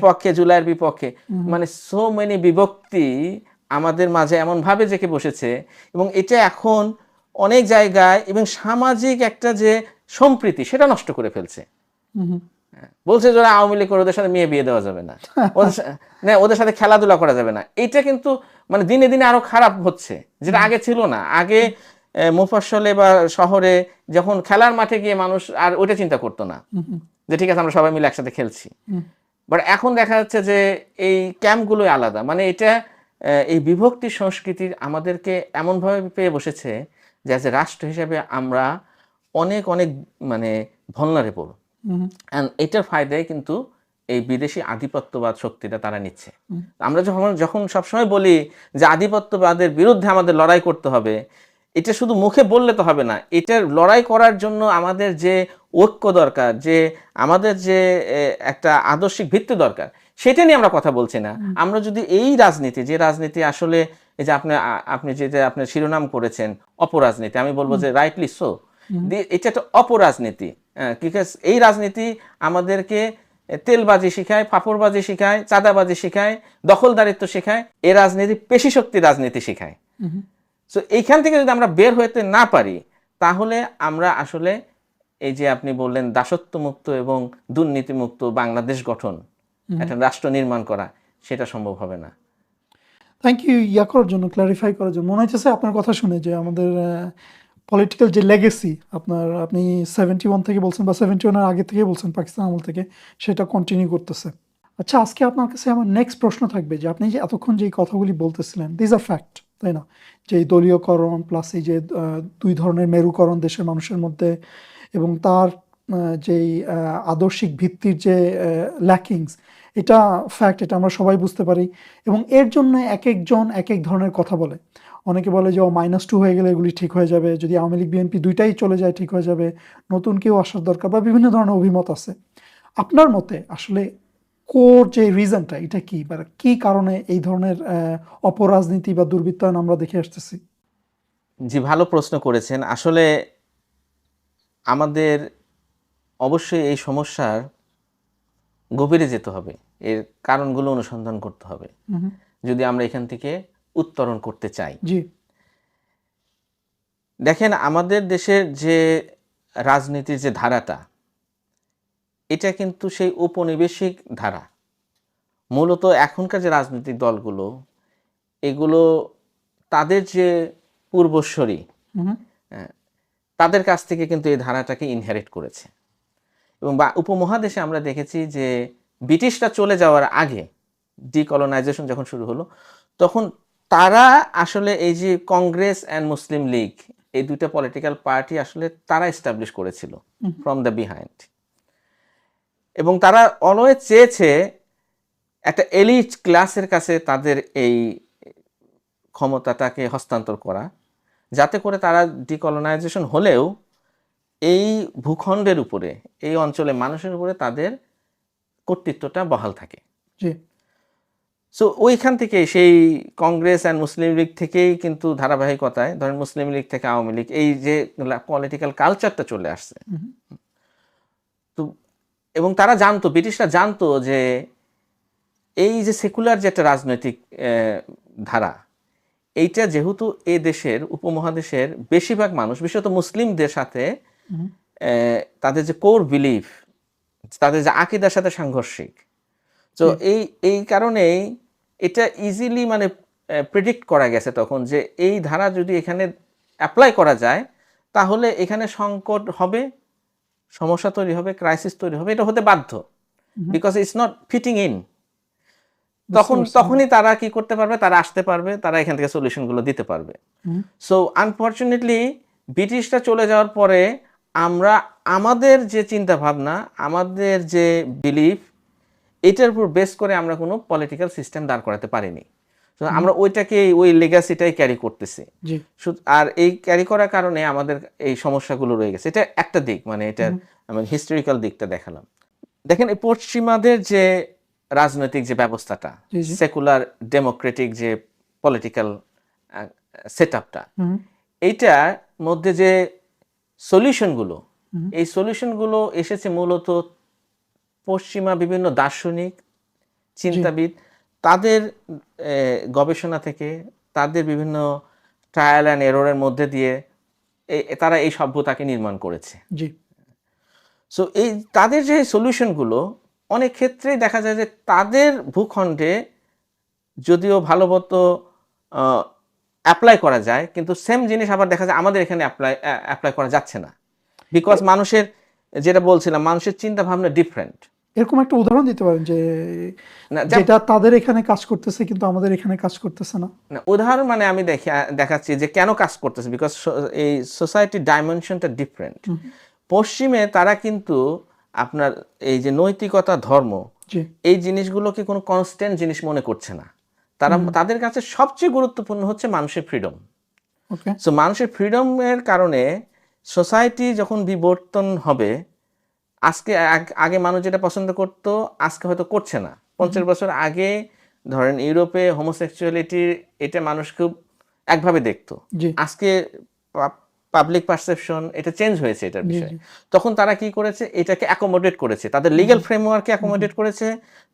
পক্ষে, জুলাইয়ের বিপক্ষে, মানে সো মেনি বিভক্তি আমাদের মাঝে এমন ভাবে জেঁকে বসেছে। এবং এটা এখন অনেক জায়গায় এবং সামাজিক একটা যে সম্প্রীতি, সেটা নষ্ট করে ফেলছে। বলছে যারা আওয়ামী লীগ করে ওদের সাথে মেয়ে বিয়ে দেওয়া যাবে না, ওদের সাথে খেলাধুলা করা যাবে না। এটা কিন্তু মানে দিনে দিনে আরো খারাপ হচ্ছে, যেটা আগে ছিল না। আগে মুফাসলে বা শহরে যখন খেলার মাঠে গিয়ে মানুষ আর ওটা চিন্তা করতো না, যে ঠিক আছে আমরা সবাই মিলে একসাথে খেলছি। বাট এখন দেখা যাচ্ছে যে এই ক্যাম্পগুলোই আলাদা। মানে এটা এই বিভক্তি সংস্কৃতির আমাদেরকে এমনভাবে পেয়ে বসেছে যে রাষ্ট্র হিসেবে আমরা অনেক অনেক মানে ভালনারেবল। এটার ফায়দায় কিন্তু এই বিদেশি আধিপত্যবাদ শক্তিটা তারা নিচ্ছে। আমরা যখন সবসময় বলি যে আধিপত্যবাদের বিরুদ্ধে আমাদের লড়াই করতে হবে, এটা শুধু মুখে বললে তো হবে না, এটার লড়াই করার জন্য আমাদের যে ঐক্য দরকার, যে আমাদের যে একটা আদর্শিক ভিত্তি দরকার, সেটা নিয়ে আমরা কথা বলছি না। আমরা যদি এই রাজনীতি, যে রাজনীতি আসলে এই যে আপনি যেটা আপনার শিরোনাম করেছেন অপরাজনীতি, আমি বলবো যে রাইটলি সো, এটা একটা অপরাজনীতি। বিকজ এই রাজনীতি আমাদেরকে তেলবাজি শিখায়, ফাপড়বাজি শিখায়, চাঁদাবাজি শিখায়, দখলদারিত্ব শিখায়, এই রাজনীতি পেশি রাজনীতি শিখায়। সো এইখান থেকে যদি আমরা বের হতে না পারি, তাহলে আমরা আসলে এই যে আপনি বললেন দাসত্ব মুক্ত এবং দুর্নীতি মুক্ত বাংলাদেশ গঠন, একটা রাষ্ট্র নির্মাণ করা, সেটা সম্ভব হবে না। থ্যাংক ইউ ইয়া করার জন্য, ক্লারিফাই করার জন্য। মনে হচ্ছে আপনার কথা শুনে যে আমাদের পলিটিক্যাল যে লেগেসি আপনি 71 থেকে বলছেন বা 71 এর আগে থেকে বলছেন পাকিস্তান আমল থেকে, সেটা কন্টিনিউ করতেছে। আচ্ছা, আজকে আপনার কাছে আমার নেক্সট প্রশ্ন থাকবে যে আপনি যে এতক্ষণ যে কথাগুলি বলতেছিলেন, দিস আর ফ্যাক্ট, তাই না? যে এই দলীয়করণ প্লাস এই যে দুই ধরনের মেরুকরণ দেশের মানুষের মধ্যে, এবং তার যেই আদর্শিক ভিত্তির যে ল্যাকিংস, এটা ফ্যাক্ট, এটা আমরা সবাই বুঝতে পারি। এবং এর জন্য এক একজন এক এক ধরনের কথা বলে। অনেকে বলে যে -2 হয়ে গেলে এগুলি ঠিক হয়ে যাবে, যদি আওয়ামী লীগ বিএনপি দুইটাই চলে যায় ঠিক হয়ে যাবে, নতুন কেউ আসার দরকার, বা বিভিন্ন ধরনের অভিমত আছে। আপনার মতে আসলে কোর যে রিজনটা, এটা কি, বা কি কারণে এই ধরনের অপরাজনীতি বা দুর্বৃত্তায়ন আমরা দেখে আসতেছি? জি, ভালো প্রশ্ন করেছেন। আসলে আমাদের অবশ্যই এই সমস্যার গভীরে যেতে হবে, এর কারণগুলো অনুসন্ধান করতে হবে যদি আমরা এখান থেকে উত্তরণ করতে চাই। জি। দেখেন, আমাদের দেশের যে রাজনীতির যে ধারাটা, এটা কিন্তু সেই ঔপনিবেশিক ধারা। মূলত এখনকার যে রাজনৈতিক দলগুলো, এগুলো তাদের যে পূর্বসূরি, তাদের কাছ থেকে কিন্তু এই ধারাটাকে ইনহেরিট করেছে। এবং উপমহাদেশে আমরা দেখেছি যে ব্রিটিশরা চলে যাওয়ার আগে, ডিকলোনাইজেশন যখন শুরু হলো, তখন তারা আসলে এই যে কংগ্রেস অ্যান্ড মুসলিম লীগ, এই দুইটা পলিটিক্যাল পার্টি আসলে তারা এস্টাবলিশ করেছিল ফ্রম দ্য বিহাইন্ড। এবং তারা অলওয়েজ চেয়েছে একটা এলিট ক্লাসের কাছে তাদের এই ক্ষমতাটাকে হস্তান্তর করা, যাতে করে তারা ডিকলোনাইজেশন হলেও এই ভূখণ্ডের উপরে, এই অঞ্চলে মানুষের উপরে তাদের কর্তৃত্বটা বহাল থাকে। সো ওইখান থেকে সেই কংগ্রেস অ্যান্ড মুসলিম লীগ থেকেই কিন্তু ধারাবাহিকতায়, ধরেন মুসলিম লীগ থেকে আওয়ামী লীগ, এই যে পলিটিক্যাল কালচারটা চলে আসছে। তো এবং তারা জানতো, ব্রিটিশরা জানতো যে এই যে সেকুলার যে একটা রাজনৈতিক ধারা, এইটা যেহেতু এই দেশের উপমহাদেশের বেশিরভাগ মানুষ, বিশেষত মুসলিমদের সাথে তাদের যে কোর বিলিফ, তাদের যে আকীদার সাথে সাংঘর্ষিক। তো এই কারণেই এটা ইজিলি মানে প্রেডিক্ট করা গেছে তখন যে এই ধারা যদি এখানে অ্যাপ্লাই করা যায়, তাহলে এখানে সংকট হবে, সমস্যা তৈরি হবে, ক্রাইসিস তৈরি হবে, এটা হতে বাধ্য, because it's not fitting in. তখনই তারা কি করতে পারবে, তারা আসতে পারবে, তারা এখান থেকে সলিউশনগুলো দিতে পারবে। সো আনফর্চুনেটলি ব্রিটিশরা চলে যাওয়ার পরে আমরা আমাদের যে চিন্তা ভাবনা, আমাদের যে বিলিফ, এটার উপর বেস করে আমরা কোনো পলিটিক্যাল সিস্টেম দাঁড় করাতে পারিনি। তো আমরা ওইটাকে, ওই লেগাসিটাই ক্যারি করতেছি। আর এই ক্যারি করার কারণে আমাদের এই সমস্যাগুলো রয়ে গেছে। এটা একটা দিক, মানে এটার আমি হিস্টোরিক্যাল দিকটা দেখালাম। দেখেন, এই পশ্চিমাদের যে রাজনৈতিক যে ব্যবস্থাটা, সেকুলার ডেমোক্রেটিক যে পলিটিক্যাল সেটআপটা, এইটার মধ্যে যে সলিউশনগুলো, এই সলিউশনগুলো এসেছে মূলত পশ্চিমা বিভিন্ন দার্শনিক চিন্তাবিদ, তাদের গবেষণা থেকে, তাদের বিভিন্ন ট্রায়াল অ্যান্ড এররের মধ্যে দিয়ে তারা এই সভ্যতাকে নির্মাণ করেছে। সো এই তাদের যে সলিউশনগুলো অনেক ক্ষেত্রেই দেখা যায় যে তাদের ভূখণ্ডে যদিও ভালো মতো অ্যাপ্লাই করা যায়, কিন্তু সেম জিনিস আবার দেখা যায় আমাদের এখানে অ্যাপ্লাই করা যাচ্ছে না, বিকজ মানুষের, যেটা বলছিলাম, মানুষের চিন্তা ভাবনা ডিফারেন্ট। এরকম একটা উদাহরণ দিতে পারেন যে যেটা তাদের এখানে কাজ করতেছে কিন্তু আমাদের এখানে কাজ করতেছে না? উদাহরণ মানে আমি দেখাচ্ছি যে কেন কাজ করতেছে, বিকজ এই সোসাইটির ডাইমেনশনটা ডিফারেন্ট। পশ্চিমে তারা কিন্তু আপনার এই যে নৈতিকতা, ধর্ম, এই জিনিসগুলোকে কোনো কনস্ট্যান্ট জিনিস মনে করছে না। তাদের কাছে সবচেয়ে গুরুত্বপূর্ণ হচ্ছে মানুষের ফ্রিডম। সো মানুষের ফ্রিডমের কারণে সোসাইটি যখন বিবর্তন হবে, আগে মানুষ যেটা পছন্দ করতো আজকে হয়তো করছে না। 50 বছর আগে ধরেন ইউরোপে হোমোসেক্সুয়ালিটি, এটা মানুষ খুব একভাবে দেখতো, আজকে পাবলিক পারসেপশন এটা চেঞ্জ হয়েছে এটার বিষয়ে। তখন তারা কি করেছে, এটাকে অ্যাকোমোডেট করেছে, তাদের লিগ্যাল ফ্রেমওয়ার্ককে অ্যাকোমোডেট করেছে,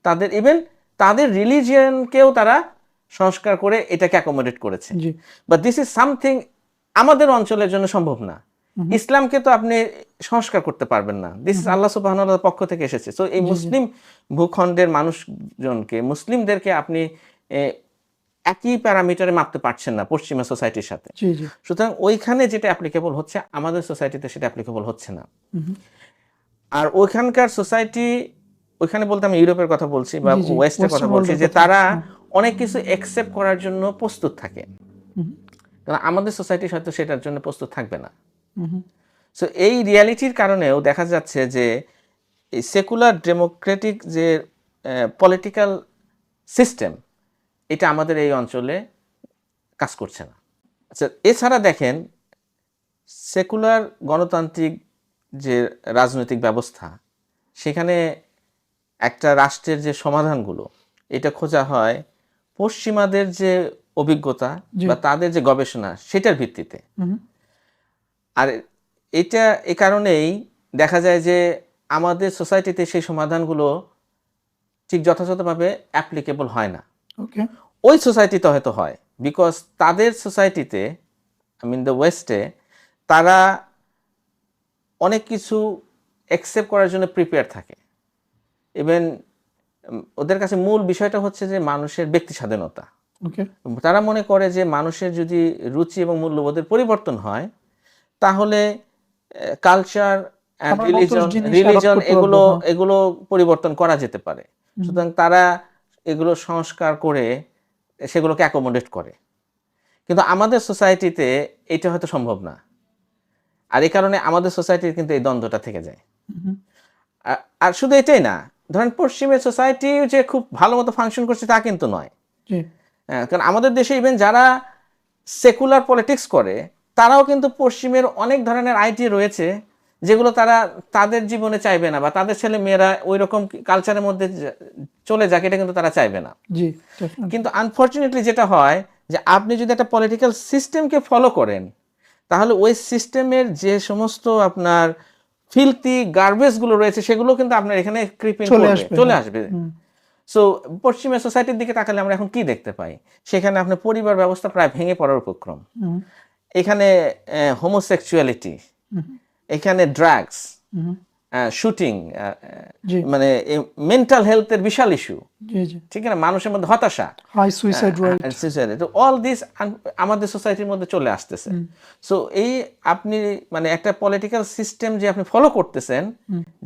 তাদের ইভেন তাদের রিলিজিয়নকেও তারা সংস্কার করে এটাকে অ্যাকোমোডেট করেছে। বাট দিস ইজ সামথিং আমাদের অঞ্চলের জন্য সম্ভব না। ইসলামকে তো আপনি সংস্কার করতে পারবেন না, দিস ইজ আল্লাহ সুবহানাহু ওয়া তাআলার পক্ষ থেকে এসেছে। সো এই মুসলিম ভূখণ্ডের মানুষজনকে, মুসলিমদেরকে আপনি একই প্যারামিটারে মাপতে পারছেন না পশ্চিমা সোসাইটির সাথে। সুতরাং ওইখানে যেটা অ্যাপ্লিকেবল হচ্ছে আমাদের সোসাইটিতে সেটা অ্যাপ্লিকেবল হচ্ছে না। আর ওইখানকার সোসাইটি, ওইখানে বলতে আমি ইউরোপের কথা বলছি বা ওয়েস্টের কথা বলছি, যে তারা অনেক কিছু অ্যাকসেপ্ট করার জন্য প্রস্তুত থাকে, কারণ আমাদের সোসাইটি হয়তো সেটার জন্য প্রস্তুত থাকবে না। সো এই রিয়ালিটির কারণেও দেখা যাচ্ছে যে এই সেকুলার ডেমোক্রেটিক যে পলিটিক্যাল সিস্টেম, এটা আমাদের এই অঞ্চলে কাজ করছে না। আচ্ছা, এছাড়া দেখেন সেকুলার গণতান্ত্রিক যে রাজনৈতিক ব্যবস্থা, সেখানে একটা রাষ্ট্রের যে সমাধানগুলো, এটা খোঁজা হয় পশ্চিমাদের যে অভিজ্ঞতা বা তাদের যে গবেষণা, সেটার ভিত্তিতে। আর এটা এ কারণেই দেখা যায় যে আমাদের সোসাইটিতে সেই সমাধানগুলো ঠিক যথাযথভাবে অ্যাপ্লিকেবল হয় না। ওই সোসাইটিতে হয়তো হয়, বিকজ তাদের সোসাইটিতে, আই মিন দ্য ওয়েস্টে, তারা অনেক কিছু অ্যাকসেপ্ট করার জন্য প্রিপেয়ার থাকে। ইভেন ওদের কাছে মূল বিষয়টা হচ্ছে যে মানুষের ব্যক্তি স্বাধীনতা। তারা মনে করে যে মানুষের যদি রুচি এবং মূল্যবোধের পরিবর্তন হয়, তাহলে কালচার, রিলিজন এগুলো পরিবর্তন করা যেতে পারে। সুতরাং তারা এগুলো সংস্কার করে সেগুলোকে অ্যাকোমোডেট করে। কিন্তু আমাদের সোসাইটিতে এটা হয়তো সম্ভব না। আর এই কারণে আমাদের সোসাইটির কিন্তু এই দ্বন্দ্বটা থেকে যায়। আর শুধু এটাই না, ধরেন পশ্চিমের সোসাইটি যে খুব ভালো মতো ফাংশন করছে তা কিন্তু নয়। কারণ আমাদের দেশে ইভেন যারা সেকুলার পলিটিক্স করে, তারাও কিন্তু পশ্চিমের অনেক ধরনের আইটি রয়েছে যেগুলো তারা তাদের জীবনে চাইবে না, বা তাদের ছেলে মেয়েরা ওই রকম কালচারের মধ্যে চলে যাক, এটা কিন্তু তারা চাইবে না। কিন্তু আনফর্চুনেটলি যেটা হয় যে আপনি যদি একটা পলিটিক্যাল সিস্টেমকে ফলো করেন, তাহলে ওই সিস্টেমের যে সমস্ত আপনার ফিলথি গার্বেজগুলো রয়েছে, সেগুলো কিন্তু আপনার এখানে ক্রিপিং চলে আসবে। সো পশ্চিমের সোসাইটির দিকে তাকালে আমরা এখন কি দেখতে পাই? সেখানে আপনার পরিবার ব্যবস্থা প্রায় ভেঙে পড়ার উপক্রম। এখানে হোমোসেক্সুয়ালিটি, এখানে ড্রাগস, শুটিং, মানে মেন্টাল হেলথের বিশাল ইস্যু, ঠিক আছে, মানুষের মধ্যে হতাশা, অল দিস আমাদের সোসাইটির মধ্যে চলে আসতেছে। সো এই আপনি মানে একটা পলিটিক্যাল সিস্টেম যে আপনি ফলো করতেছেন,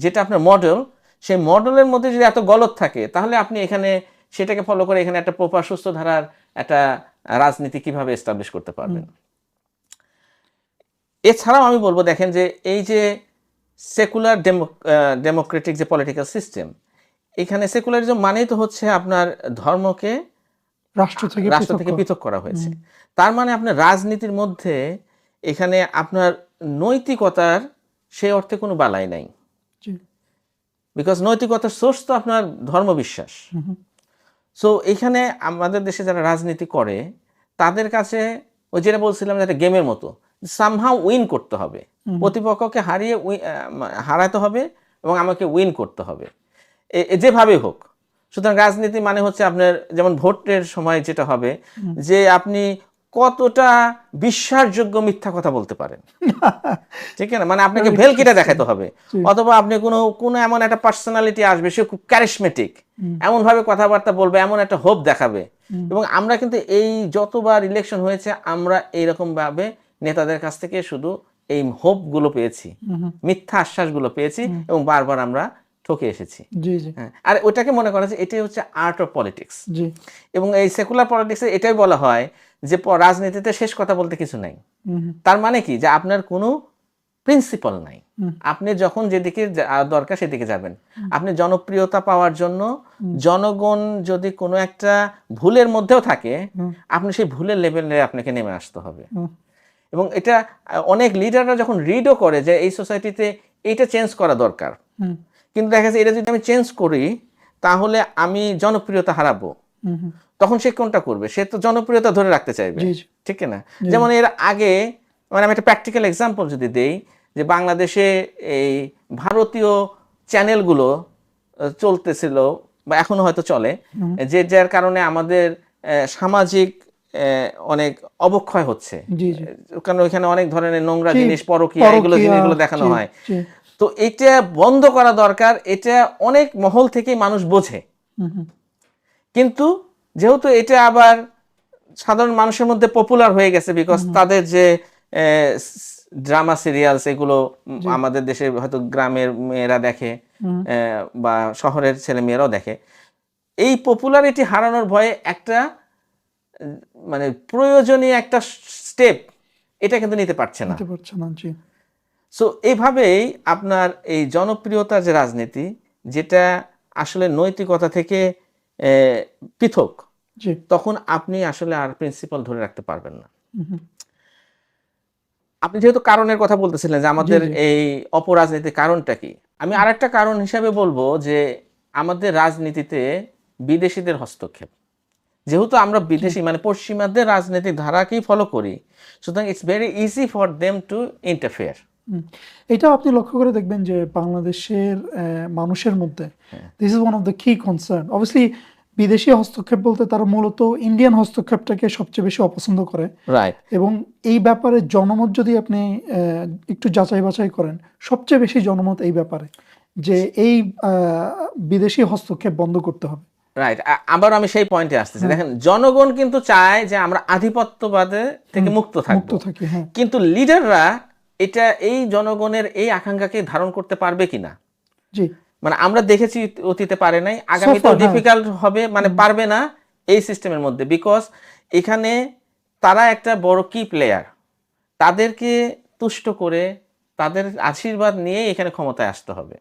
যেটা আপনার মডেল, সেই মডেলের মধ্যে যদি এত গলদ থাকে, তাহলে আপনি এখানে সেটাকে ফলো করে এখানে একটা প্রপার সুস্থ ধারার একটা রাজনীতি কিভাবে এস্টাবলিশ করতে পারবেন? এছাড়াও আমি বলবো, দেখেন যে এই যে সেকুলার ডেমোক্রেটিক যে পলিটিক্যাল সিস্টেম, এখানে সেকুলারিজম মানেই তো হচ্ছে আপনার ধর্মকে রাষ্ট্র থেকে পৃথক করা হয়েছে। তার মানে আপনার রাজনীতির মধ্যে এখানে আপনার নৈতিকতার সেই অর্থে কোনো বালাই নাই, বিকজ নৈতিকতার সোর্স তো আপনার ধর্মবিশ্বাস। সো এখানে আমাদের দেশে যারা রাজনীতি করে, তাদের কাছে ওই যেটা বলছিলাম, একটা গেমের মতো, সামহাউ উইন করতে হবে, প্রতিপক্ষকে হারাতে হবে এবং আমাকে উইন করতে হবে, যেভাবে হোক। সুতরাং রাজনীতি মানে হচ্ছে আপনার যেমন ভোটের সময় যেটা হবে, যে আপনি কতটা বিশ্বাসযোগ্য মিথ্যা কথা বলতে পারেন, ঠিক আছে, মানে আপনাকে ভেলকিটা দেখাতে হবে, অথবা আপনি কোনো এমন একটা পার্সোনালিটি আসবে, সে খুব ক্যারিশমেটিক, এমন ভাবে কথাবার্তা বলবে, এমন একটা হোপ দেখাবে। এবং আমরা কিন্তু এই যতবার ইলেকশন হয়েছে, আমরা এইরকম ভাবে নেতাদের কাছ থেকে শুধু এই হোপ গুলো পেয়েছি, মিথ্যা আশ্বাসগুলো পেয়েছি, এবং বারবার আমরা ঠকে এসেছি। আর ওটাকে মনে করা যে এটাই হচ্ছে আর্ট অফ পলিটিক্স। এবং এই সেকুলার পলিটিক্সে এটাই বলা হয় যে রাজনীতিতে শেষ কথা বলতে কিছু নাই। তার মানে কি, যে আপনার কোনো প্রিন্সিপাল নাই, আপনি যখন যেদিকে দরকার সেদিকে যাবেন। আপনি জনপ্রিয়তা পাওয়ার জন্য জনগণ যদি কোনো একটা ভুলের মধ্যেও থাকে, আপনি সেই ভুলের লেভেলে আপনাকে নেমে আসতে হবে। এবং এটা অনেক লিডাররা যখন রিডও করে যে এই সোসাইটিতে এইটা চেঞ্জ করা দরকার, কিন্তু দেখা যাচ্ছে এটা যদি আমি চেঞ্জ করি, তাহলে আমি জনপ্রিয়তা হারাবো, তখন সে কোনটা করবে? সে তো জনপ্রিয়তা ধরে রাখতে চাইবে, ঠিক না? যেমন এর আগে, মানে আমি একটা প্র্যাকটিক্যাল এক্সাম্পল যদি দেই, যে বাংলাদেশে এই ভারতীয় চ্যানেলগুলো চলতেছিল বা এখনো হয়তো চলে, যে যার কারণে আমাদের সামাজিক অনেক অবক্ষয় হচ্ছে, কারণ ওইখানে অনেক ধরনের নোংরা জিনিস, পরকীয়া, এগুলো জিনিসগুলো দেখানো হয়। তো এটা বন্ধ করা দরকার, এটা অনেক মহল থেকেই মানুষ বোঝে। কিন্তু যেহেতু এটা আবার সাধারণ মানুষের মধ্যে পপুলার হয়ে গেছে, বিকজ তাদের যে ড্রামা সিরিয়ালস এগুলো আমাদের দেশের হয়তো গ্রামের মেয়েরা দেখে বা শহরের ছেলে মেয়েরাও দেখে। এই পপুলারিটি হারানোর ভয়ে একটা মানে প্রয়োজনীয় একটা স্টেপ এটা কিন্তু নিতে পারছে না। সো এইভাবেই আপনার এই জনপ্রিয়তার যে রাজনীতি, যেটা আসলে নৈতিকতা থেকে পৃথক, তখন আপনি আসলে আর প্রিন্সিপাল ধরে রাখতে পারবেন না। আপনি যেহেতু কারণের কথা বলতেছিলেন যে আমাদের এই অপরাজনীতির কারণটা কি, আমি আরেকটা কারণ হিসাবে বলবো যে আমাদের রাজনীতিতে বিদেশিদের হস্তক্ষেপ। যেহেতু আমরা বিদেশি মানে পশ্চিমাদের রাজনৈতিক ধারাকেই ফলো করি, সুতরাং it's very easy for them to interfere. এটা আপনি লক্ষ্য করে দেখবেন যে বাংলাদেশের মানুষের মধ্যে this is one of the কি কনসার্ন। অবভিয়াসলি বিদেশি হস্তক্ষেপ বলতে তারা মূলত ইন্ডিয়ান হস্তক্ষেপটাকে সবচেয়ে বেশি অপছন্দ করে, রাইট। এবং এই ব্যাপারে জনমত যদি আপনি একটু যাচাই বাছাই করেন, সবচেয়ে বেশি জনমত এই ব্যাপারে যে এই বিদেশি হস্তক্ষেপ বন্ধ করতে হবে। রাইট। আবার আমি সেই পয়েন্টে আসতেছি। দেখেন, জনগণ কিন্তু চায় যে আমরা আধিপত্যবাদে থেকে মুক্ত থাকি, কিন্তু লিডাররা এটা এই জনগণের এই আকাঙ্ক্ষাকে ধারণ করতে পারবে কিনা। জি, মানে আমরা দেখেছি অতীতে পারে নাই, আগামীতেও ডিফিকাল্ট হবে, মানে পারবে না এই সিস্টেমের মধ্যে, বিকজ এখানে তারা একটা বড় কি প্লেয়ার, তাদেরকে তুষ্ট করে তাদের আশীর্বাদ নিয়ে এখানে ক্ষমতায় আসতে হবে।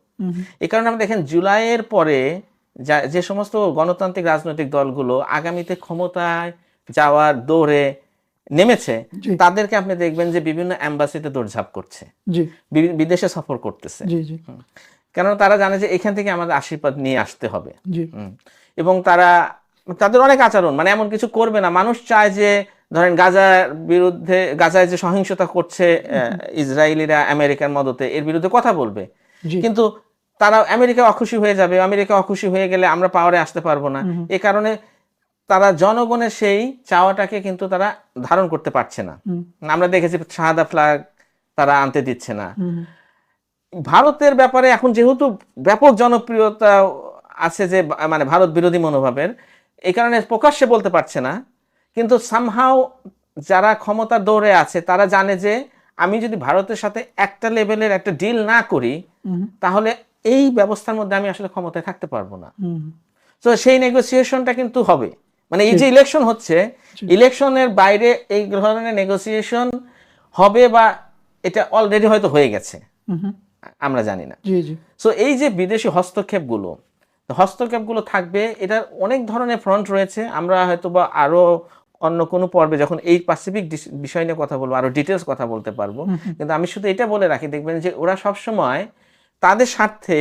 এই কারণে আমরা দেখেন জুলাইয়ের পরে যে সমস্ত গণতান্ত্রিক রাজনৈতিক দলগুলো আগামীতে ক্ষমতায় যাওয়ার দৌড়ে নেমেছে, তাদেরকে আপনি দেখবেন যে বিভিন্ন এম্বাসিতে দৌড়ঝাঁপ করছে, বিদেশে সফর করতেছে, কেননা তারা জানে যে এখান থেকে আমাদের আশীর্বাদ নিয়ে আসতে হবে। এবং তাদের অনেক আচরণ মানে এমন কিছু করবে না। মানুষ চায় যে ধরেন গাজায় যে সহিংসতা করছে ইসরায়েলিরা আমেরিকার মদতে, এর বিরুদ্ধে কথা বলবে, কিন্তু তারা আমেরিকা অখুশি হয়ে যাবে। আমেরিকা অখুশি হয়ে গেলে আমরা পাওয়ারে আসতে পারবো না। এ কারণে তারা জনগণের সেই চাওয়াটাকে কিন্তু তারা ধারণ করতে পারছে না। আমরা দেখেছি শাহাদা ফ্ল্যাগ তারা আনতে দিচ্ছে না। ভারতের ব্যাপারে এখন যেহেতু ব্যাপক জনপ্রিয়তা আছে, যে মানে ভারত বিরোধী মনোভাবের, এই কারণে প্রকাশ্যে বলতে পারছে না, কিন্তু সামহাও যারা ক্ষমতার দৌড়ে আছে তারা জানে যে আমি যদি ভারতের সাথে একটা লেভেলের একটা ডিল না করি, তাহলে এই ব্যবস্থার মধ্যে আমি আসলে ক্ষমতায় থাকতে পারবো না। তো সেই নেগোসিয়েশনটা কিন্তু হবে, মানে এই যে ইলেকশন হচ্ছে, ইলেকশনের বাইরে এই ধরনের নেগোসিয়েশন হবে বা এটা অলরেডি হয়তো হয়ে গেছে, আমরা জানি না। সো এই যে বিদেশি হস্তক্ষেপগুলো থাকবে, এটার অনেক ধরনের ফ্রন্ট রয়েছে। আমরা হয়তো বা আরো অন্য কোনো পর্বে যখন এই প্যাসিফিক বিষয় নিয়ে কথা বলবো আরো ডিটেলস কথা বলতে পারবো, কিন্তু আমি শুধু এটা বলে রাখি, দেখবেন যে ওরা সবসময় তাদের স্বার্থে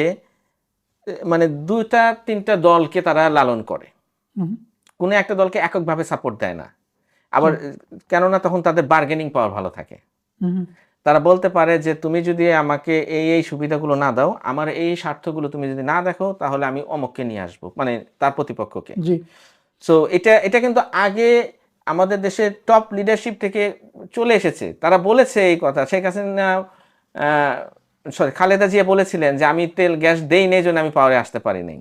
মানে 2-3টা দলকে তারা লালন করে, কোনো একটা দলকে এককভাবে সাপোর্ট দেয় না। আবার কেননা তখন তাদের বার্গেনিং পাওয়ার ভালো থাকে, তারা বলতে পারে যে তুমি যদি আমাকে এই সুবিধাগুলো না দাও, আমার এই স্বার্থগুলো তুমি যদি না দেখো, তাহলে আমি অমুককে নিয়ে আসবো, মানে তার প্রতিপক্ষকে। সো এটা কিন্তু আগে আমাদের দেশের টপ লিডারশিপ থেকে চলে এসেছে, তারা বলেছে এই কথা। শেখ হাসিনা খালেদা জিয়া বলেছিলেন যে আমি তেল গ্যাস দেই নেই জন্য আমি পাওয়ারে আসতে পারি নাই,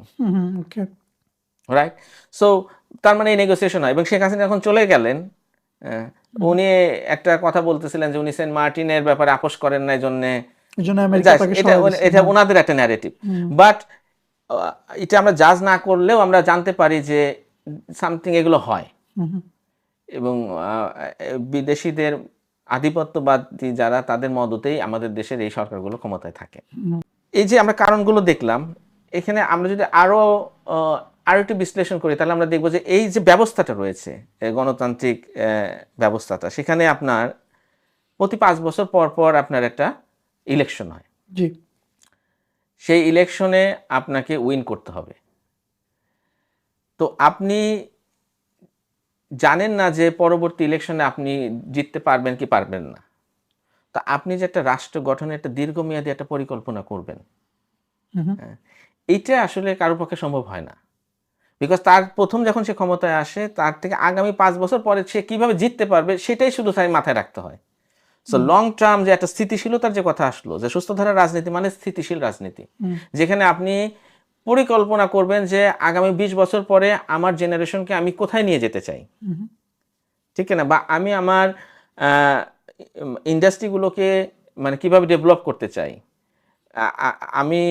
রাইট? সো তার মানে এই নেগোসিয়েশন হয়। এবং শেখ হাসিনা এখন চলে গেলেন, উনি একটা কথা বলতেছিলেন যে উনি সেন্ট মার্টিনের ব্যাপারে আপোষ করেন না, এটা ওনাদের একটা ন্যারেটিভ। বাট এটা আমরা জাজ না করলেও আমরা জানতে পারি যে সামথিং এগুলো হয়, এবং বিদেশিদের আধিপত্যবাদী যারা, তাদের মদতেই আমাদের দেশের এই সরকারগুলো ক্ষমতায় থাকে। এই যে আমরা কারণগুলো দেখলাম, এখানে আমরা যদি আরো একটু বিশ্লেষণ করি, তাহলে আমরা দেখবো যে এই যে ব্যবস্থাটা রয়েছে, গণতান্ত্রিক ব্যবস্থাটা, সেখানে আপনার প্রতি 5 বছর পর পর আপনার একটা ইলেকশন হয়। সেই ইলেকশনে আপনাকে উইন করতে হবে। তো আপনি জানেন না যে পরবর্তী ইলেকশনে আপনি জিততে পারবেন কি পারবেন না। তা আপনি যে একটা রাষ্ট্র গঠনের একটা দীর্ঘমেয়াদী একটা পরিকল্পনা করবেন, এইটা আসলে কারোর পক্ষে সম্ভব হয় না। বিকজ তার প্রথম যখন সে ক্ষমতায় আসে, তার থেকে আগামী 5 বছর পরে সে কিভাবে জিততে পারবে সেটাই শুধু তাই মাথায় রাখতে হয়। সো লং টার্ম যে একটা স্থিতিশীলতার যে কথা আসলো, যে সুস্থ ধারার রাজনীতি মানে স্থিতিশীল রাজনীতি, যেখানে আপনি পরিকল্পনা করবেন যে আগামী 20 বছর পরে আমার জেনারেশনকে আমি কোথায় নিয়ে যেতে চাই, ঠিক না? বা আমি আমার ইন্ডাস্ট্রিগুলোকে মানে কিভাবে ডেভেলপ করতে চাই, আমি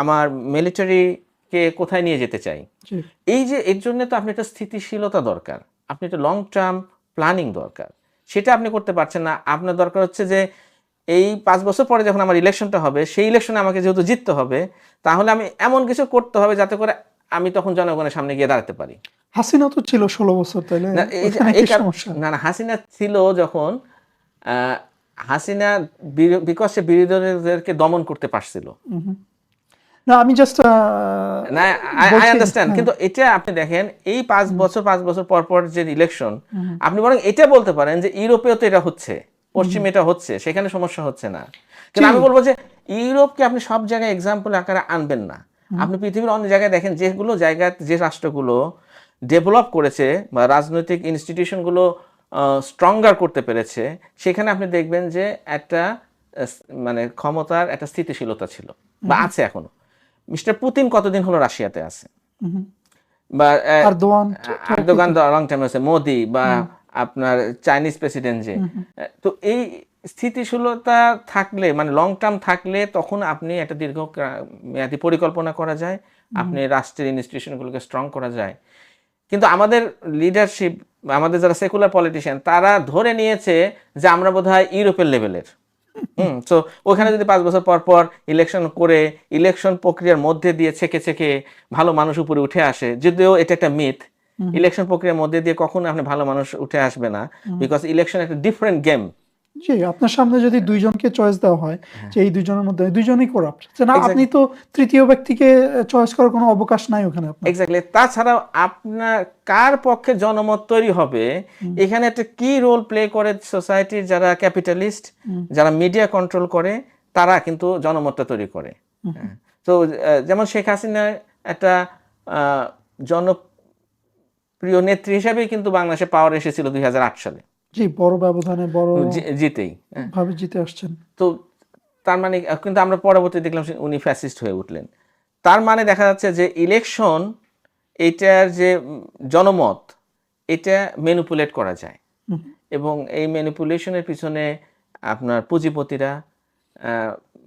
আমার মিলিটারিকে কোথায় নিয়ে যেতে চাই, এই যে এর জন্য তো আপনি একটা স্থিতিশীলতা দরকার, আপনি একটা লং টার্ম প্ল্যানিং দরকার, সেটা আপনি করতে পারছেন না। আপনার দরকার হচ্ছে যে এই 5 বছর পরে যখন আমার ইলেকশনটা হবে, সেই ইলেকশনে আমাকে যেহেতু জিততে হবে, তাহলে আমি এমন কিছু করতে হবে যাতে করে আমি তখন জনগণের সামনে গিয়ে দাঁড়াতে পারি। হাসিনা তো ছিল 16 বছর, তাইলে না না, হাসিনা ছিল যখন হাসিনা বিকজ সে বিরোধী দলদেরকে দমন করতে পারছিল। না আমি জাস্ট না, আই আন্ডারস্ট্যান্ড, কিন্তু এটা আপনি দেখেন এই 5 বছর পর পর যে ইলেকশন, আপনি বরং এটা বলতে পারেন যে ইউরোপেও তো এটা হচ্ছে, পশ্চিমে এটা হচ্ছে, সেখানে সমস্যা হচ্ছে না। কিন্তু আমি বলবো যে ইউরোপকে আপনি সব জায়গায় এক্সাম্পল আকারে আনবেন না। আপনি পৃথিবীর অন্য জায়গায় দেখেন, যেগুলো জায়গায় যে রাষ্ট্রগুলো ডেভেলপ করেছে বা রাজনৈতিক ইনস্টিটিউশনগুলো স্ট্রঙ্গার করতে পেরেছে, সেখানে আপনি দেখবেন যে একটা মানে ক্ষমতার একটা স্থিতিশীলতা ছিল বা আছে এখনো। মিস্টার পুতিন কতদিন হলো রাশিয়াতে আছে, বা এরদোগান লং টাইম আছে, মোদি বা আপনার চাইনিজ প্রেসিডেন্ট যে। তো এই স্থিতিশীলতা থাকলে মানে লং টার্ম থাকলে তখন আপনি একটা দীর্ঘ মেয়াদী পরিকল্পনা করা যায়, আপনি রাষ্ট্রের ইনস্টিটিউশনগুলোকে স্ট্রং করা যায়। কিন্তু আমাদের লিডারশিপ, আমাদের যারা সেকুলার পলিটিশিয়ান, তারা ধরে নিয়েছে যে আমরা বোধহয় ইউরোপের লেভেলের। তো ওখানে যদি 5 বছর পর পর ইলেকশন করে ইলেকশন প্রক্রিয়ার মধ্যে দিয়ে ছেকে ভালো মানুষ উপরে উঠে আসে, যদিও এটা একটা মিথ, ইলেকশন প্রক্রিয়ার মধ্যে দিয়ে কখনো আপনি ভালো মানুষ উঠে আসবে না, বিকজ ইলেকশন একটা ডিফারেন্ট গেম। জি, আপনার সামনে যদি দুইজনকে চয়েস দেওয়া হয় যে এই দুইজনের মধ্যে দুইজনই করাপ্ট, না আপনি তো তৃতীয় ব্যক্তিকে চয়েস করার কোনো অবকাশ নাই ওখানে আপনার। এক্স্যাক্টলি। তাছাড়াও আপনার কার পক্ষে জনমত তৈরি হবে, এখানে একটা কি রোল প্লে করে সোসাইটির যারা ক্যাপিটালিস্ট, যারা মিডিয়া কন্ট্রোল করে, তারা কিন্তু জনমতটা তৈরি করে। তো যেমন শেখ হাসিনা একটা জনপ্রিয় নেত্রী হিসেবেই কিন্তু বাংলাদেশে পাওয়ার এসেছিল 2008 সালে। জি, বড় ব্যবধানে বড় জিতেই ভাবে জিতে আসছেন। তো তার মানে কিন্তু আমরা পরবর্তীতে দেখলাম উনি ফ্যাসিস্ট হয়ে উঠলেন। তার মানে দেখা যাচ্ছে যে ইলেকশন, এটার যে জনমত, এটা ম্যানিপুলেট করা যায়, এবং এই ম্যানিপুলেশনের পিছনে আপনার পুঁজিপতিরা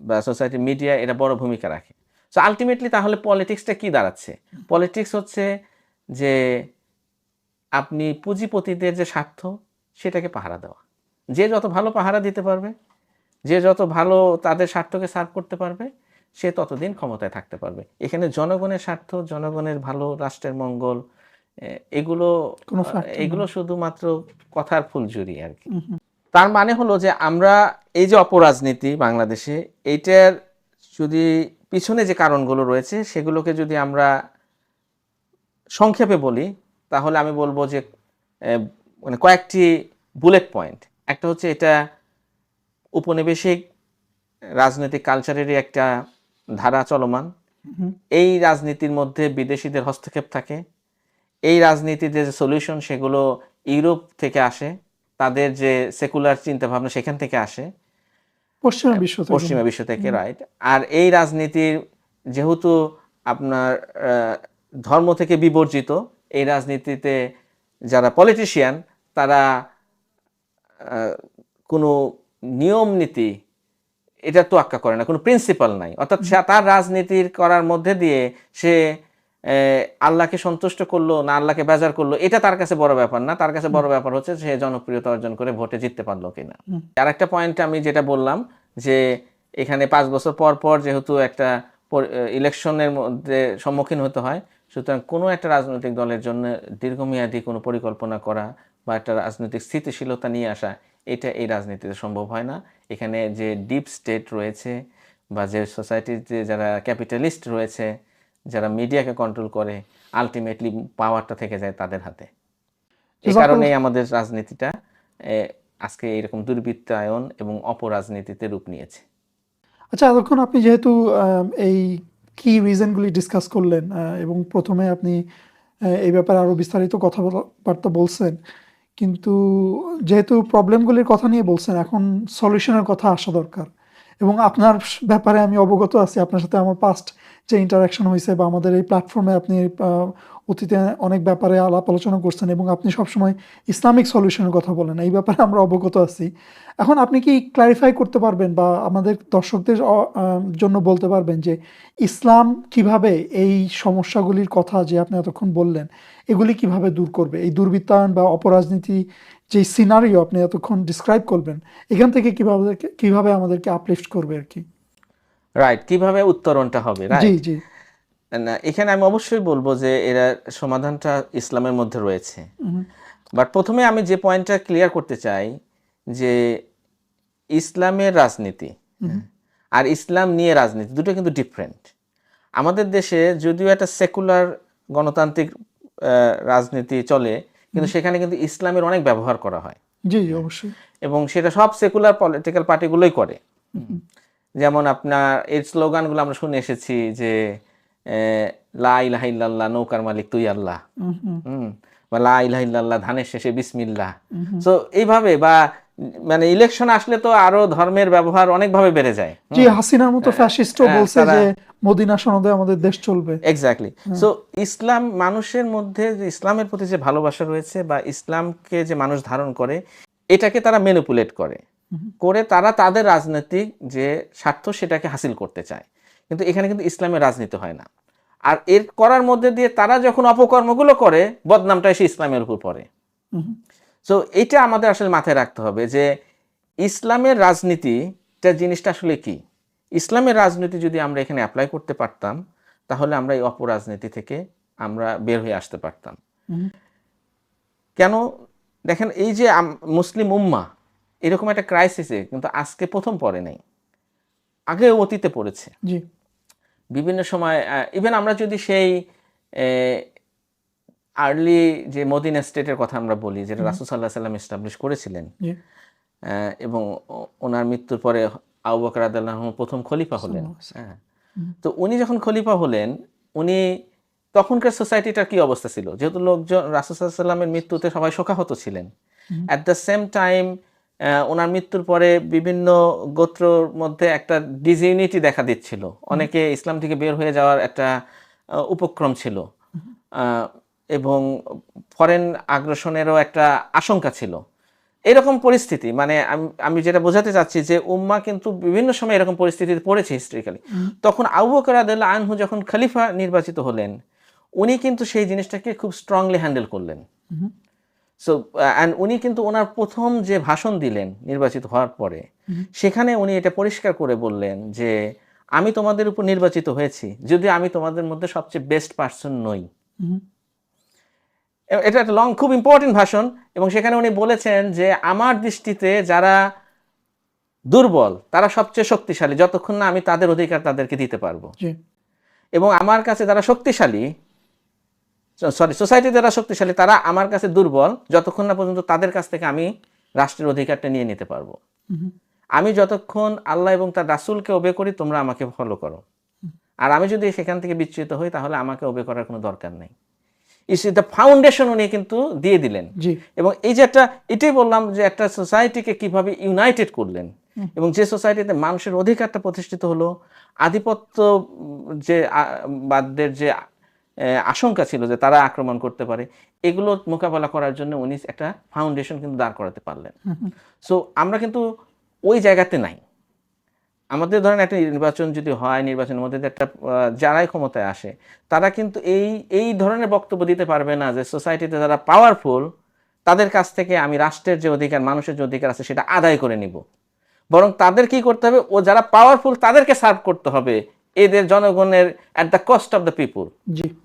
বা সোসাইটি মিডিয়া এরা বড় ভূমিকা রাখে। সো আলটিমেটলি তাহলে পলিটিক্সটা কি দাঁড়াচ্ছে? পলিটিক্স হচ্ছে যে আপনি পুঁজিপতিদের যে স্বার্থ, সেটাকে পাহারা দেওয়া। যে যত ভালো পাহারা দিতে পারবে, যে যত ভালো তাদের স্বার্থকে সার্ভ করতে পারবে, সে ততদিন ক্ষমতায় থাকতে পারবে। এখানে জনগণের স্বার্থ, জনগণের ভালো, রাষ্ট্রের মঙ্গল, এগুলো শুধুমাত্র কথার ফুলঝুরি আর কি। তার মানে হলো যে আমরা এই যে অপরাজনীতি বাংলাদেশে, এইটার যদি পিছনে যে কারণগুলো রয়েছে, সেগুলোকে যদি আমরা সংক্ষেপে বলি, তাহলে আমি বলবো যে মানে কয়েকটি বুলেট পয়েন্ট। একটা হচ্ছে এটা উপনিবেশিক রাজনৈতিক কালচারেরই একটা ধারা চলমান। এই রাজনীতির মধ্যে বিদেশিদের হস্তক্ষেপ থাকে। এই রাজনীতির যে সলিউশন, সেগুলো ইউরোপ থেকে আসে, তাদের যে সেকুলার চিন্তাভাবনা সেখান থেকে আসে, পশ্চিমা বিশ্ব থেকে, রাইট। আর এই রাজনীতির যেহেতু আপনার ধর্ম থেকে বিবর্জিত, এই রাজনীতিতে যারা পলিটিশিয়ান, তারা কোনো নিয়ম নীতি এটা তোয়াক্কা করে না, কোনো প্রিন্সিপাল নাই। অর্থাৎ তার রাজনীতির করার মধ্যে দিয়ে সে আল্লাহকে সন্তুষ্ট করলো না আল্লাহকে বেজার করলো, এটা তার কাছে বড় ব্যাপার না। তার কাছে বড় ব্যাপার হচ্ছে সে জনপ্রিয়তা অর্জন করে ভোটে জিততে পারলো কিনা। আর একটা পয়েন্ট আমি যেটা বললাম যে এখানে 5 বছর পর পর যেহেতু একটা ইলেকশনের মধ্যে সম্মুখীন হতে হয়, সুতরাং কোনো একটা রাজনৈতিক দলের জন্য দীর্ঘমেয়াদী কোনো পরিকল্পনা করা বা একটা রাজনৈতিক স্থিতিশীলতা নিয়ে আসা, এটা এই রাজনীতিতে সম্ভব হয় না। এখানে যে ডিপ স্টেট রয়েছে বা যে সোসাইটিতে যারা ক্যাপিটালিস্ট রয়েছে, যারা মিডিয়াকে কন্ট্রোল করে, আলটিমেটলি পাওয়ারটা থেকে যায় তাদের হাতে। এই কারণেই আমাদের রাজনীতিটা আজকে এরকম দুর্বৃত্তায়ন এবং অপরাজনীতিতে রূপ নিয়েছে। আচ্ছা, এতক্ষণ আপনি যেহেতু এই কি রিজনগুলি ডিসকাস করলেন এবং প্রথমে আপনি এই ব্যাপারে আরও বিস্তারিত কথাবার্তা বলছেন, কিন্তু যেহেতু প্রবলেমগুলির কথা নিয়ে বলছেন, এখন সলিউশনের কথা আসা দরকার। এবং আপনার ব্যাপারে আমি অবগত আছি, আপনার সাথে আমার পাস্ট যে ইন্টারাকশন হয়েছে বা আমাদের এই প্ল্যাটফর্মে আপনি অতীতে অনেক ব্যাপারে আলাপ আলোচনা করছেন এবং আপনি সবসময় ইসলামিক সলিউশনের কথা বলেন, এই ব্যাপারে আমরা অবগত আছি। এখন আপনি কি ক্ল্যারিফাই করতে পারবেন বা আমাদের দর্শকদের জন্য বলতে পারবেন যে ইসলাম কিভাবে এই সমস্যাগুলির কথা যে আপনি এতক্ষণ বললেন এগুলি কিভাবে দূর করবে, এই দুর্বৃত্তায়ন বা অপরাজনীতি যে সিনারিও আপনি এতক্ষণ ডিসক্রাইব করবেন এখান থেকে কিভাবে আমাদেরকে আপলিফট করবে আর কি? রাইট, কিভাবে উত্তরণটা হবে, জি রাইট। জি না, এখানে আমি অবশ্যই বলবো যে এরা সমাধানটা ইসলামের মধ্যে রয়েছে। বাট প্রথমে আমি যে পয়েন্টটা ক্লিয়ার করতে চাই যে ইসলামের রাজনীতি আর ইসলাম নিয়ে রাজনীতি দুটো কিন্তু ডিফারেন্ট। আমাদের দেশে যদিও একটা সেকুলার গণতান্ত্রিক রাজনীতি চলে, কিন্তু সেখানে কিন্তু ইসলামের অনেক ব্যবহার করা হয়। জি অবশ্যই। এবং সেটা সব সেকুলার পলিটিক্যাল পার্টিগুলোই করে। যেমন আপনার এই স্লোগানগুলো আমরা শুনে এসেছি যে লা ইলাহা ইল্লাল্লাহ, নৌকার মালিক তুই আল্লাহ, বা লা ইলাহা ইল্লাল্লাহ, ধানের শেষে বিসমিল্লাহ। সো এইভাবে বা মানে ইলেকশন আসলে তো আরো ধর্মের ব্যবহার অনেকভাবে বেড়ে যায়। জি, হাসিনার মতো ফ্যাসিস্টও বলছে যে মদিনা সনদে আমাদের দেশ চলবে। এক্স্যাক্টলি। সো ইসলাম মানুষের মধ্যে যে ইসলামের প্রতি যে ভালোবাসা রয়েছে বা ইসলামকে যে মানুষ ধারণ করে, এটাকে তারা ম্যানিপুলেট করে তারা তাদের রাজনৈতিক যে স্বার্থ সেটাকে হাসিল করতে চায়। কিন্তু এখানে কিন্তু ইসলামের রাজনীতি হয় না। আর এর করার মধ্যে দিয়ে তারা যখন অপকর্মগুলো করে, বদনামটা এসে ইসলামের উপর পড়ে। সো এইটা আমাদের আসলে মাথায় রাখতে হবে যে ইসলামের রাজনীতিটা জিনিসটা আসলে কি। ইসলামের রাজনীতি যদি আমরা এখানে অ্যাপ্লাই করতে পারতাম, তাহলে আমরা এই অপরাজনীতি থেকে আমরা বের হয়ে আসতে পারতাম। কেন দেখেন, এই যে মুসলিম উম্মাহ এরকম একটা ক্রাইসিসে কিন্তু আজকে প্রথম পড়ে নাই, আগে অতীতে পড়েছে। বিভিন্ন সময় ইভেন আমরা যদি সেই আর্লি যে মদিনা স্টেটের কথা আমরা বলি, যেটা রাসূল সাল্লাল্লাহু আলাইহি ওয়াসাল্লাম এস্টাবলিশ করেছিলেন, এবং ওনার মৃত্যুর পরে আবু বকর রাদিয়াল্লাহু আনহু প্রথম খলিফা হলেন। তো উনি যখন খলিফা হলেন, উনি তখনকার সোসাইটিটার কি অবস্থা ছিল, যেহেতু লোকজন রাসূল সাল্লাল্লাহু আলাইহি ওয়াসাল্লামের মৃত্যুতে সবাই শোকাহত ছিলেন। অ্যাট দ্য সেম টাইম ওনার মৃত্যুর পরে বিভিন্ন গোত্রর মধ্যে একটা ডিসইউনিটি দেখা দিচ্ছিল, অনেকে ইসলাম থেকে বের হয়ে যাওয়ার একটা উপক্রম ছিল, এবং ফরেন আগ্রাসনেরও একটা আশঙ্কা ছিল। এরকম পরিস্থিতি, মানে আমি যেটা বোঝাতে চাচ্ছি যে উম্মাহ কিন্তু বিভিন্ন সময় এরকম পরিস্থিতিতে পড়েছে হিস্ট্রিক্যালি। তখন আবু বকর রাদিয়াল্লাহু আনহু যখন খলিফা নির্বাচিত হলেন, উনি কিন্তু সেই জিনিসটাকে খুব স্ট্রংলি হ্যান্ডেল করলেন। সো অ্যান্ড উনি কিন্তু ওনার প্রথম যে ভাষণ দিলেন নির্বাচিত হওয়ার পরে, সেখানে উনি এটা পরিষ্কার করে বললেন যে আমি তোমাদের উপর নির্বাচিত হয়েছি, যদি আমি তোমাদের মধ্যে সবচেয়ে বেস্ট পার্সন নই। এটা একটা লং, খুব ইম্পর্টেন্ট ভাষণ। এবং সেখানে উনি বলেছেন যে আমার দৃষ্টিতে যারা দুর্বল তারা সবচেয়ে শক্তিশালী, যতক্ষণ না আমি তাদের অধিকার তাদেরকে দিতে পারবো। এবং আমার কাছে যারা শক্তিশালী, সোসাইটি যারা শক্তিশালী, তারা আমার কাছে দুর্বল যতক্ষণ না পর্যন্ত তাদের কাছ থেকে আমি রাষ্ট্রের অধিকারটা নিয়ে নিতে পারবো। আমি যতক্ষণ আল্লাহ এবং তার রাসূলকে ওবে করি, তোমরা আমাকে ফলো করো। আর আমি যদি সেখান থেকে বিচ্যুত হই, তাহলে আমাকে ওবে করার কোনো দরকার নেই। দ্য ফাউন্ডেশন উনি কিন্তু দিয়ে দিলেন। এবং এই যে এটাই বললাম যে একটা সোসাইটিকে কিভাবে ইউনাইটেড করলেন, এবং যে সোসাইটিতে মানুষের অধিকারটা প্রতিষ্ঠিত হলো, আধিপত্য যে বাদদের যে আশঙ্কা ছিল যে তারা আক্রমণ করতে পারে, এগুলো মোকাবেলা করার জন্য উনি একটা ফাউন্ডেশন কিন্তু দাঁড় করাতে পারলেন। সো আমরা কিন্তু ওই জায়গাতে নাই। আমাদের ধরেন একটা নির্বাচন যদি হয়, নির্বাচনের মধ্যে একটা যারাই ক্ষমতায় আসে, তারা কিন্তু এই ধরনের বক্তব্য দিতে পারবে না যে সোসাইটিতে যারা পাওয়ারফুল তাদের কাছ থেকে আমি রাষ্ট্রের যে অধিকার, মানুষের যে অধিকার আছে সেটা আদায় করে নিব। বরং তাদের কি করতে হবে, ও যারা পাওয়ারফুল তাদেরকে সার্ভ করতে হবে, এদের জনগণের at the cost of the people,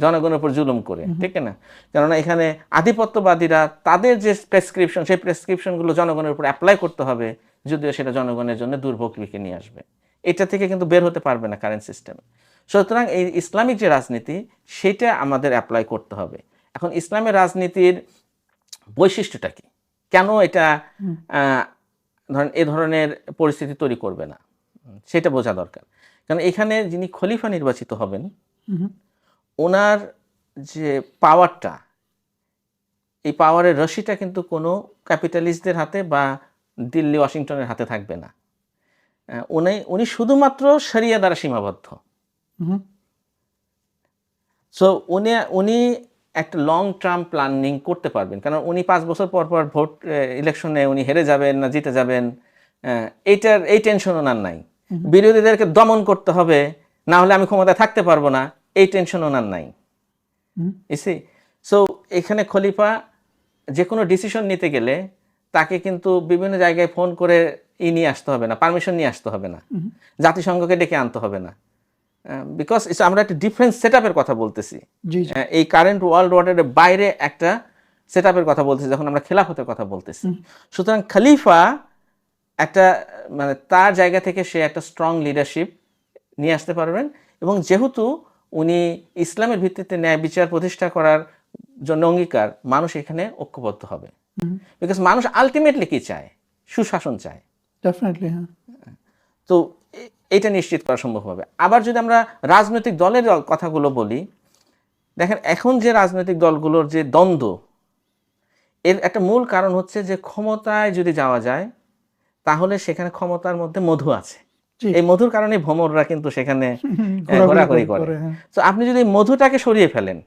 জনগণের উপর জুলুম করে, ঠিক না? কেননা এখানে আধিপত্যবাদীরা তাদের যে প্রেসক্রিপশন, সেই প্রেসক্রিপশনগুলো জনগণের উপর অ্যাপ্লাই করতে হবে, যদিও সেটা জনগণের জন্য দুর্ভোগ লিখে নিয়ে আসবে। এটা থেকে কিন্তু বের হতে পারবে না কারেন্ট সিস্টেমে। সুতরাং এই ইসলামিক যে রাজনীতি, সেটা আমাদের অ্যাপ্লাই করতে হবে। এখন ইসলামের রাজনীতির বৈশিষ্ট্যটা কি, কেন এটা ধরেন এ ধরনের পরিস্থিতি তৈরি করবে না, সেটা বোঝা দরকার। কারণ এখানে যিনি খলিফা নির্বাচিত হবেন, ওনার যে পাওয়ারটা, এই পাওয়ারের রশিটা কিন্তু কোনো ক্যাপিটালিস্টদের হাতে বা দিল্লি ওয়াশিংটনের হাতে থাকবে না। উনি শুধুমাত্র শরিয়া দ্বারা সীমাবদ্ধ। সো উনি উনি একটা লং টার্ম প্ল্যানিং করতে পারবেন, কারণ উনি 5 বছর পর পর ভোট ইলেকশনে উনি হেরে যাবেন না জিতে যাবেন, এই টেনশন ওনার নাই। বিরোধীদেরকে দমন করতে হবে, না হলে আমি ক্ষমতায় থাকতে পারবো না, এই টেনশন ওনার নাই। ইসি সো এখানে খলিফা যে কোনো ডিসিশন নিতে গেলে তাকে কিন্তু বিভিন্ন জায়গায় ফোন করে নিয়ে আসতে হবে না, পারমিশন নিয়ে আসতে হবে না, জাতিসংঘকে ডেকে আনতে হবে না, বিকজ আমরা একটা ডিফারেন্ট সেট আপের কথা বলতেছি। এই কারেন্ট ওয়ার্ল্ড অর্ডারের বাইরে একটা সেট আপের কথা বলতেছি যখন আমরা খেলাফতের কথা বলতেছি। সুতরাং খলিফা একটা মানে তার জায়গা থেকে সে একটা স্ট্রং লিডারশিপ নিয়ে আসতে পারবেন, এবং যেহেতু উনি ইসলামের ভিত্তিতে ন্যায় বিচার প্রতিষ্ঠা করার জন্য অঙ্গীকার, মানুষ এখানে ঐক্যবদ্ধ হবে। বিকজ মানুষ আলটিমেটলি কি চায়? সুশাসন চায়। ডেফিনেটলি, হ্যাঁ। তো এটা নিশ্চিত করা সম্ভব হবে। আবার যদি আমরা রাজনৈতিক দলের কথাগুলো বলি, দেখেন এখন যে রাজনৈতিক দলগুলোর যে দ্বন্দ্ব, এর একটা মূল কারণ হচ্ছে যে ক্ষমতায় যদি যাওয়া যায় তাহলে সেখানে ক্ষমতার মধ্যে মধু আছে। এই মধুর কারণে ভ্রমররা কিন্তু সেখানে ঘোরাঘুরি করে। তো আপনি যদি মধুটাকে সরিয়ে ফেলেন,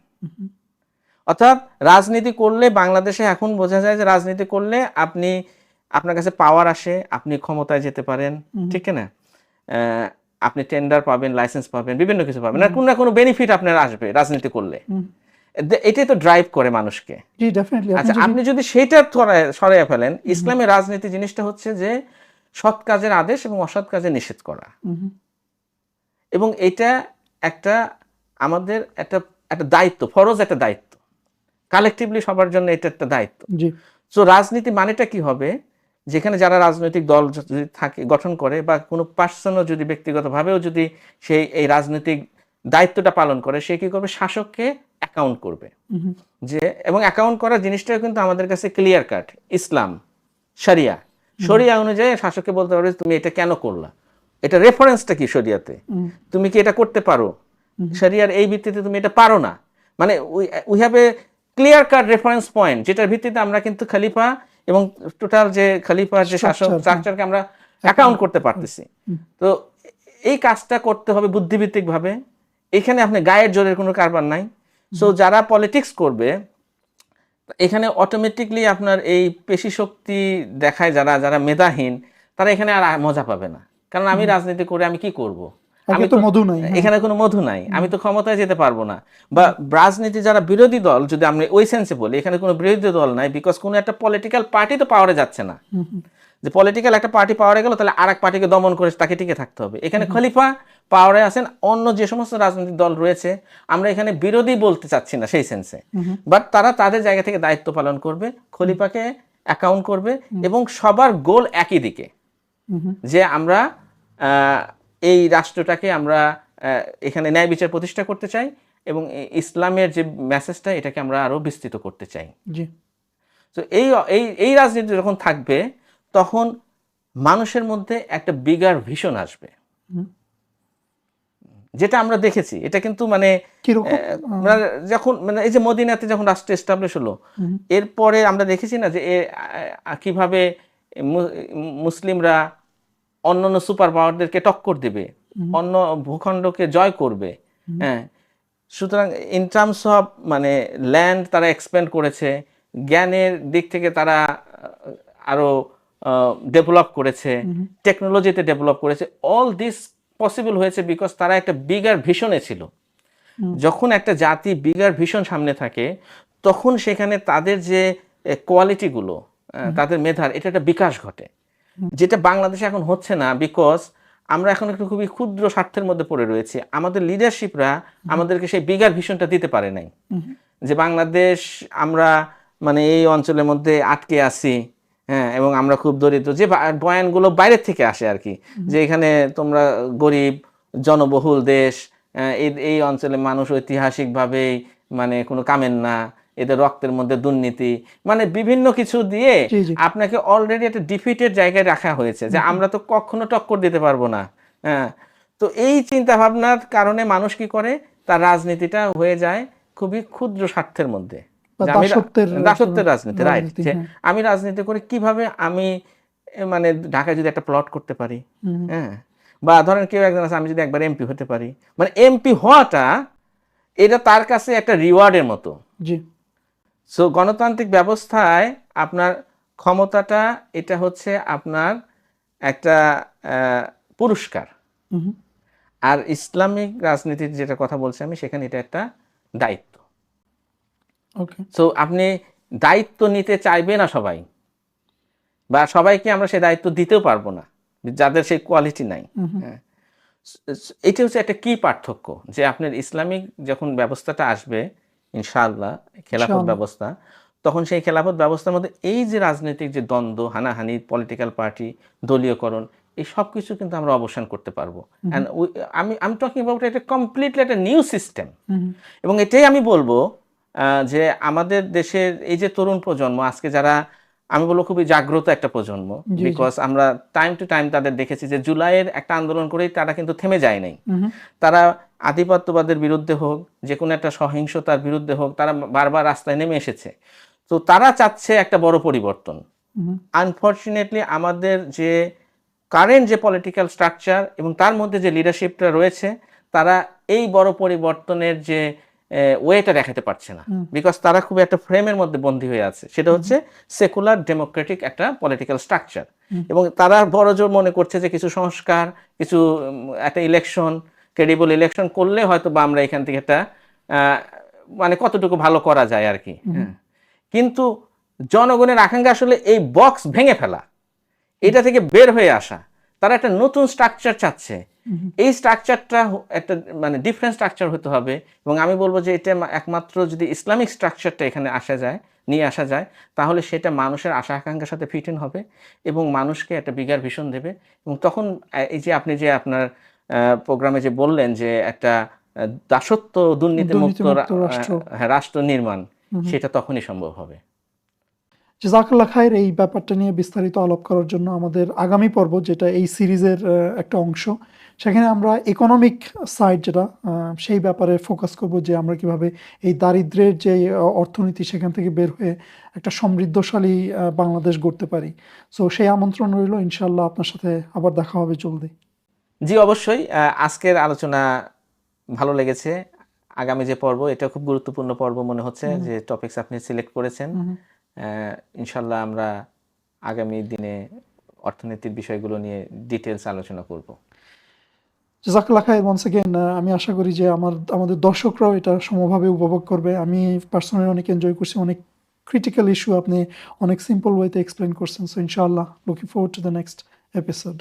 অর্থাৎ রাজনীতি করলে বাংলাদেশে এখন বোঝা যায় যে রাজনীতি করলে আপনার কাছে পাওয়ার আসে, আপনি ক্ষমতায় যেতে পারেন, ঠিক না? আপনি টেন্ডার পাবেন, লাইসেন্স পাবেন, বিভিন্ন কিছু পাবেন, আর কোনো না কোনো বেনিফিট আপনার আসবে রাজনীতি করলে। এটাই তো ড্রাইভ করে মানুষকে। আচ্ছা, আপনি যদি সেইটা সরাইয়া ফেলেন, ইসলামের রাজনীতি জিনিসটা হচ্ছে যে সৎ কাজের আদেশ এবং অসৎ কাজে নিষেধ করা, এবং এটা একটা আমাদের একটা দায়িত্ব, ফরজ একটা দায়িত্ব, কালেকটিভলি সবার জন্য এটা একটা দায়িত্ব। তো রাজনীতি মানেটা কি হবে? যেখানে যারা রাজনৈতিক দল যদি থাকে গঠন করে, বা কোনো পার্সনও যদি ব্যক্তিগতভাবেও যদি সেই এই রাজনৈতিক দায়িত্বটা পালন করে, সে কি করবে? শাসককে অ্যাকাউন্ট করবে। এবং অ্যাকাউন্ট করার জিনিসটা কিন্তু আমাদের কাছে ক্লিয়ার কাট। ইসলাম শরিয়া অনুযায়ী শাসককে বলতে পারবে তুমি এটা কেন করলা, এটা রেফারেন্সটা কি শরিয়াতে, তুমি কি এটা করতে পারো, শরিয়ার এই ভিত্তিতে তুমি এটা পারো না, মানে we have a clear cut reference point, যেটার ভিত্তিতে আমরা কিন্তু খলিফা এবং টোটাল যে খলিফার যে শাসক স্ট্রাকচারকে আমরা অ্যাকাউন্ট করতে পারতেছি। তো এই কাজটা করতে হবে বুদ্ধিভিত্তিক ভাবে। এখানে আপনি গায়ের জোরের কোনো কারবার নাই। সো যারা পলিটিক্স করবে, এখানে অটোমেটিকলি আপনার এই পেশি শক্তি দেখায় যারা মেধাহীন, তারা এখানে আর মজা পাবে না। কারণ আমি রাজনীতি করে আমি কি করব? এখানে কোনো মধু নাই, আমি তো ক্ষমতায় যেতে পারবো না। বা রাজনীতি যারা বিরোধী দল, যদি আমরা ওই সেন্সে বলি, এখানে কোনো বিরোধী দল নাই, বিকজ কোনো একটা পলিটিক্যাল পার্টি তো পাওয়ারে যাচ্ছে না। যে পলিটিক্যাল একটা পার্টি পাওয়ারে গেল, তাহলে আর এক পার্টিকে দমন করে তাকে টিকে থাকতে হবে। এখানে খলিফা পাওয়ারে আছেন, অন্য যে সমস্ত রাজনৈতিক দল রয়েছে আমরা এখানে বিরোধী বলতে চাচ্ছি না সেই সেন্সে, বাট তারা তাদের জায়গা থেকে দায়িত্ব পালন করবে, খলিফাকে অ্যাকাউন্ট করবে, এবং সবার গোল একই দিকে, যে আমরা এই রাষ্ট্রটাকে আমরা এখানে ন্যায় বিচার প্রতিষ্ঠা করতে চাই, এবং ইসলামের যে মেসেজটা এটাকে আমরা আরো বিস্তৃত করতে চাই। তো এই রাজনীতি যখন থাকবে, তখন মানুষের মধ্যে একটা বিগার ভিশন আসবে, যেটা আমরা দেখেছি। এটা কিন্তু মানে যখন মানে এই যে মদিনাতে যখন রাষ্ট্র এস্টাবলিশ হলো, এরপরে আমরা দেখেছি না যে কিভাবে মুসলিমরা অন্যান্য সুপার পাওয়ারদেরকে টক্কর দেবে, অন্য ভূখণ্ডকে জয় করবে। হ্যাঁ, সুতরাং ইন টার্মস অফ মানে ল্যান্ড তারা এক্সপ্যান্ড করেছে, জ্ঞানের দিক থেকে তারা আরো ডেভেলপ করেছে, টেকনোলজিতে ডেভেলপ করেছে। অল দিস পসিবল হয়েছে বিকজ তারা একটা বিগার ভিশনে ছিল। যখন একটা জাতি বিগার ভিশন সামনে থাকে, তখন সেখানে তাদের যে কোয়ালিটিগুলো, তাদের মেধার এটা একটা বিকাশ ঘটে, যেটা বাংলাদেশে এখন হচ্ছে না, বিকজ আমরা এখন একটু খুবই ক্ষুদ্র স্বার্থের মধ্যে পড়ে রয়েছি। আমাদের লিডারশিপরা আমাদেরকে সেই বিগার ভিশনটা দিতে পারে নাই, যে বাংলাদেশ আমরা মানে এই অঞ্চলের মধ্যে আটকে আছি, হ্যাঁ, এবং আমরা খুব দরিদ্র, যে বয়ানগুলো বাইরের থেকে আসে আর কি, যে এখানে তোমরা গরিব জনবহুল দেশ, এই অঞ্চলে মানুষ ঐতিহাসিকভাবেই মানে কোনো কামেন না, এদের রক্তের মধ্যে দুর্নীতি, মানে বিভিন্ন কিছু দিয়ে আপনাকে অলরেডি একটা ডিফিটেড জায়গায় রাখা হয়েছে, যে আমরা তো কখনো টক্কর দিতে পারবো না। হ্যাঁ, তো এই চিন্তা ভাবনার কারণে মানুষ কি করে, তার রাজনীতিটা হয়ে যায় খুবই ক্ষুদ্র স্বার্থের মধ্যে, দাসত্বের রাজনীতি, রাইট। আমি রাজনীতি করে কিভাবে আমি মানে ঢাকায় যদি একটা প্লট করতে পারি, হ্যাঁ, বা ধরেন কেউ একজন আছে, আমি যদি একবার এমপি হতে পারি, মানে এমপি হওয়াটা এটা তার কাছে একটা রিওয়ার্ডের মতো। জি। সো গণতান্ত্রিক ব্যবস্থায় আপনার ক্ষমতাটা এটা হচ্ছে আপনার একটা পুরস্কার। আর ইসলামিক রাজনীতির যেটা কথা বলছি আমি, সেখানে এটা একটা দায়িত্ব। ওকে। সো আপনি দায়িত্ব নিতে চাইবে না সবাই, বা সবাইকে আমরা সেই দায়িত্ব দিতেও পারবো না যাদের সেই কোয়ালিটি নাই। হ্যাঁ, এটা হচ্ছে একটা কি পার্থক্য, যে আপনার ইসলামিক যখন ব্যবস্থাটা আসবে ইনশাআল্লাহ, খেলাফত ব্যবস্থা, তখন সেই খেলাফত ব্যবস্থার মধ্যে এই যে রাজনৈতিক যে দ্বন্দ্ব, হানাহানি, পলিটিক্যাল পার্টি, দলীয়করণ, এই সব কিছু কিন্তু আমরা অবসান করতে পারবো। অ্যান্ড আমি টকিং অ্যাবাউট এটা কমপ্লিটলি একটা নিউ সিস্টেম। এবং এটাই আমি বলবো যে আমাদের দেশের এই যে তরুণ প্রজন্ম আজকে, যারা আমি বলবো খুবই জাগ্রত একটা প্রজন্ম, বিকজ আমরা টাইম টু টাইম তাদের দেখেছি যে জুলাইয়ের একটা আন্দোলন করেই তারা কিন্তু থেমে যায় নাই। তারা আধিপত্যবাদের বিরুদ্ধে হোক, যে কোনো একটা সহিংসতার বিরুদ্ধে হোক, তারা বারবার রাস্তায় নেমে এসেছে। তো তারা চাচ্ছে একটা বড় পরিবর্তন। আনফর্চুনেটলি আমাদের যে কারেন্ট যে পলিটিক্যাল স্ট্রাকচার এবং তার মধ্যে যে লিডারশিপটা রয়েছে, তারা এই বড় পরিবর্তনের যে ওয়েটা দেখাতে পারছে না, বিকজ তারা খুব একটা ফ্রেমের মধ্যে বন্দী হয়ে আছে, সেটা হচ্ছে সেকুলার ডেমোক্রেটিক একটা পলিটিক্যাল স্ট্রাকচার। এবং তারা বড় জোর মনে করছে যে কিছু সংস্কার, কিছু একটা ইলেকশন, ক্রেডিবল ইলেকশন করলে হয়তো বা আমরা এখান থেকে একটা মানে কতটুকু ভালো করা যায় আর কি। কিন্তু জনগণের আকাঙ্ক্ষা আসলে এই বক্স ভেঙে ফেলা, এটা থেকে বের হয়ে আসা। তারা একটা নতুন স্ট্রাকচার চাচ্ছে। এই স্ট্রাকচারটা একটা মানে ডিফারেন্ট স্ট্রাকচার হতে হবে। এবং আমি বলবো যে এটা একমাত্র যদি ইসলামিক স্ট্রাকচারটা এখানে নিয়ে আসা যায়, তাহলে সেটা মানুষের আশা আকাঙ্ক্ষার সাথে ফিট ইন হবে এবং মানুষকে একটা বিগার ভিশন দেবে। এবং তখন এই যে আপনি যে আপনার প্রোগ্রামে যে বললেন যে একটা দাসত্ব দুর্নীতিমুক্ত রাষ্ট্র নির্মাণ, সেটা তখনই সম্ভব হবে। জাযাকাল্লাহ খায়ের। এই ব্যাপারটা নিয়ে বিস্তারিত আলাপ করার জন্য আমাদের আগামী পর্ব, যেটা এই সিরিজের একটা অংশ, সেখানে আমরা ইকোনমিক সাইড যেটা, সেই ব্যাপারে ফোকাস করব, যে আমরা কিভাবে এই দারিদ্র্যের যে অর্থনীতি, সেখান থেকে বের হয়ে একটা সমৃদ্ধশালী বাংলাদেশ গড়তে পারি। সো সেই আমন্ত্রণ রইল। ইনশাআল্লাহ আপনার সাথে আবার দেখা হবে জলদি। জি অবশ্যই। আজকের আলোচনা ভালো লেগেছে। আগামী যে পর্ব, এটা খুব গুরুত্বপূর্ণ পর্ব মনে হচ্ছে, যে টপিকস আপনি সিলেক্ট করেছেন। ইনশাল্লাহ আমরা আগামী দিনে অর্থনীতির বিষয়গুলো নিয়ে ডিটেলস আলোচনা করব। জাযাকাল্লাহ খায়ের ওয়ান্স अगेन। আমি আশা করি যে আমাদের দর্শকরাও এটা সমভাবে উপভোগ করবে। আমি পার্সোনালি অনেক এনজয় করছি। অনেক ক্রিটিক্যাল ইস্যু আপনি অনেক সিম্পল ওয়েতে এক্সপ্লেন করছেন। সো ইনশাআল্লাহ looking forward to the next episode.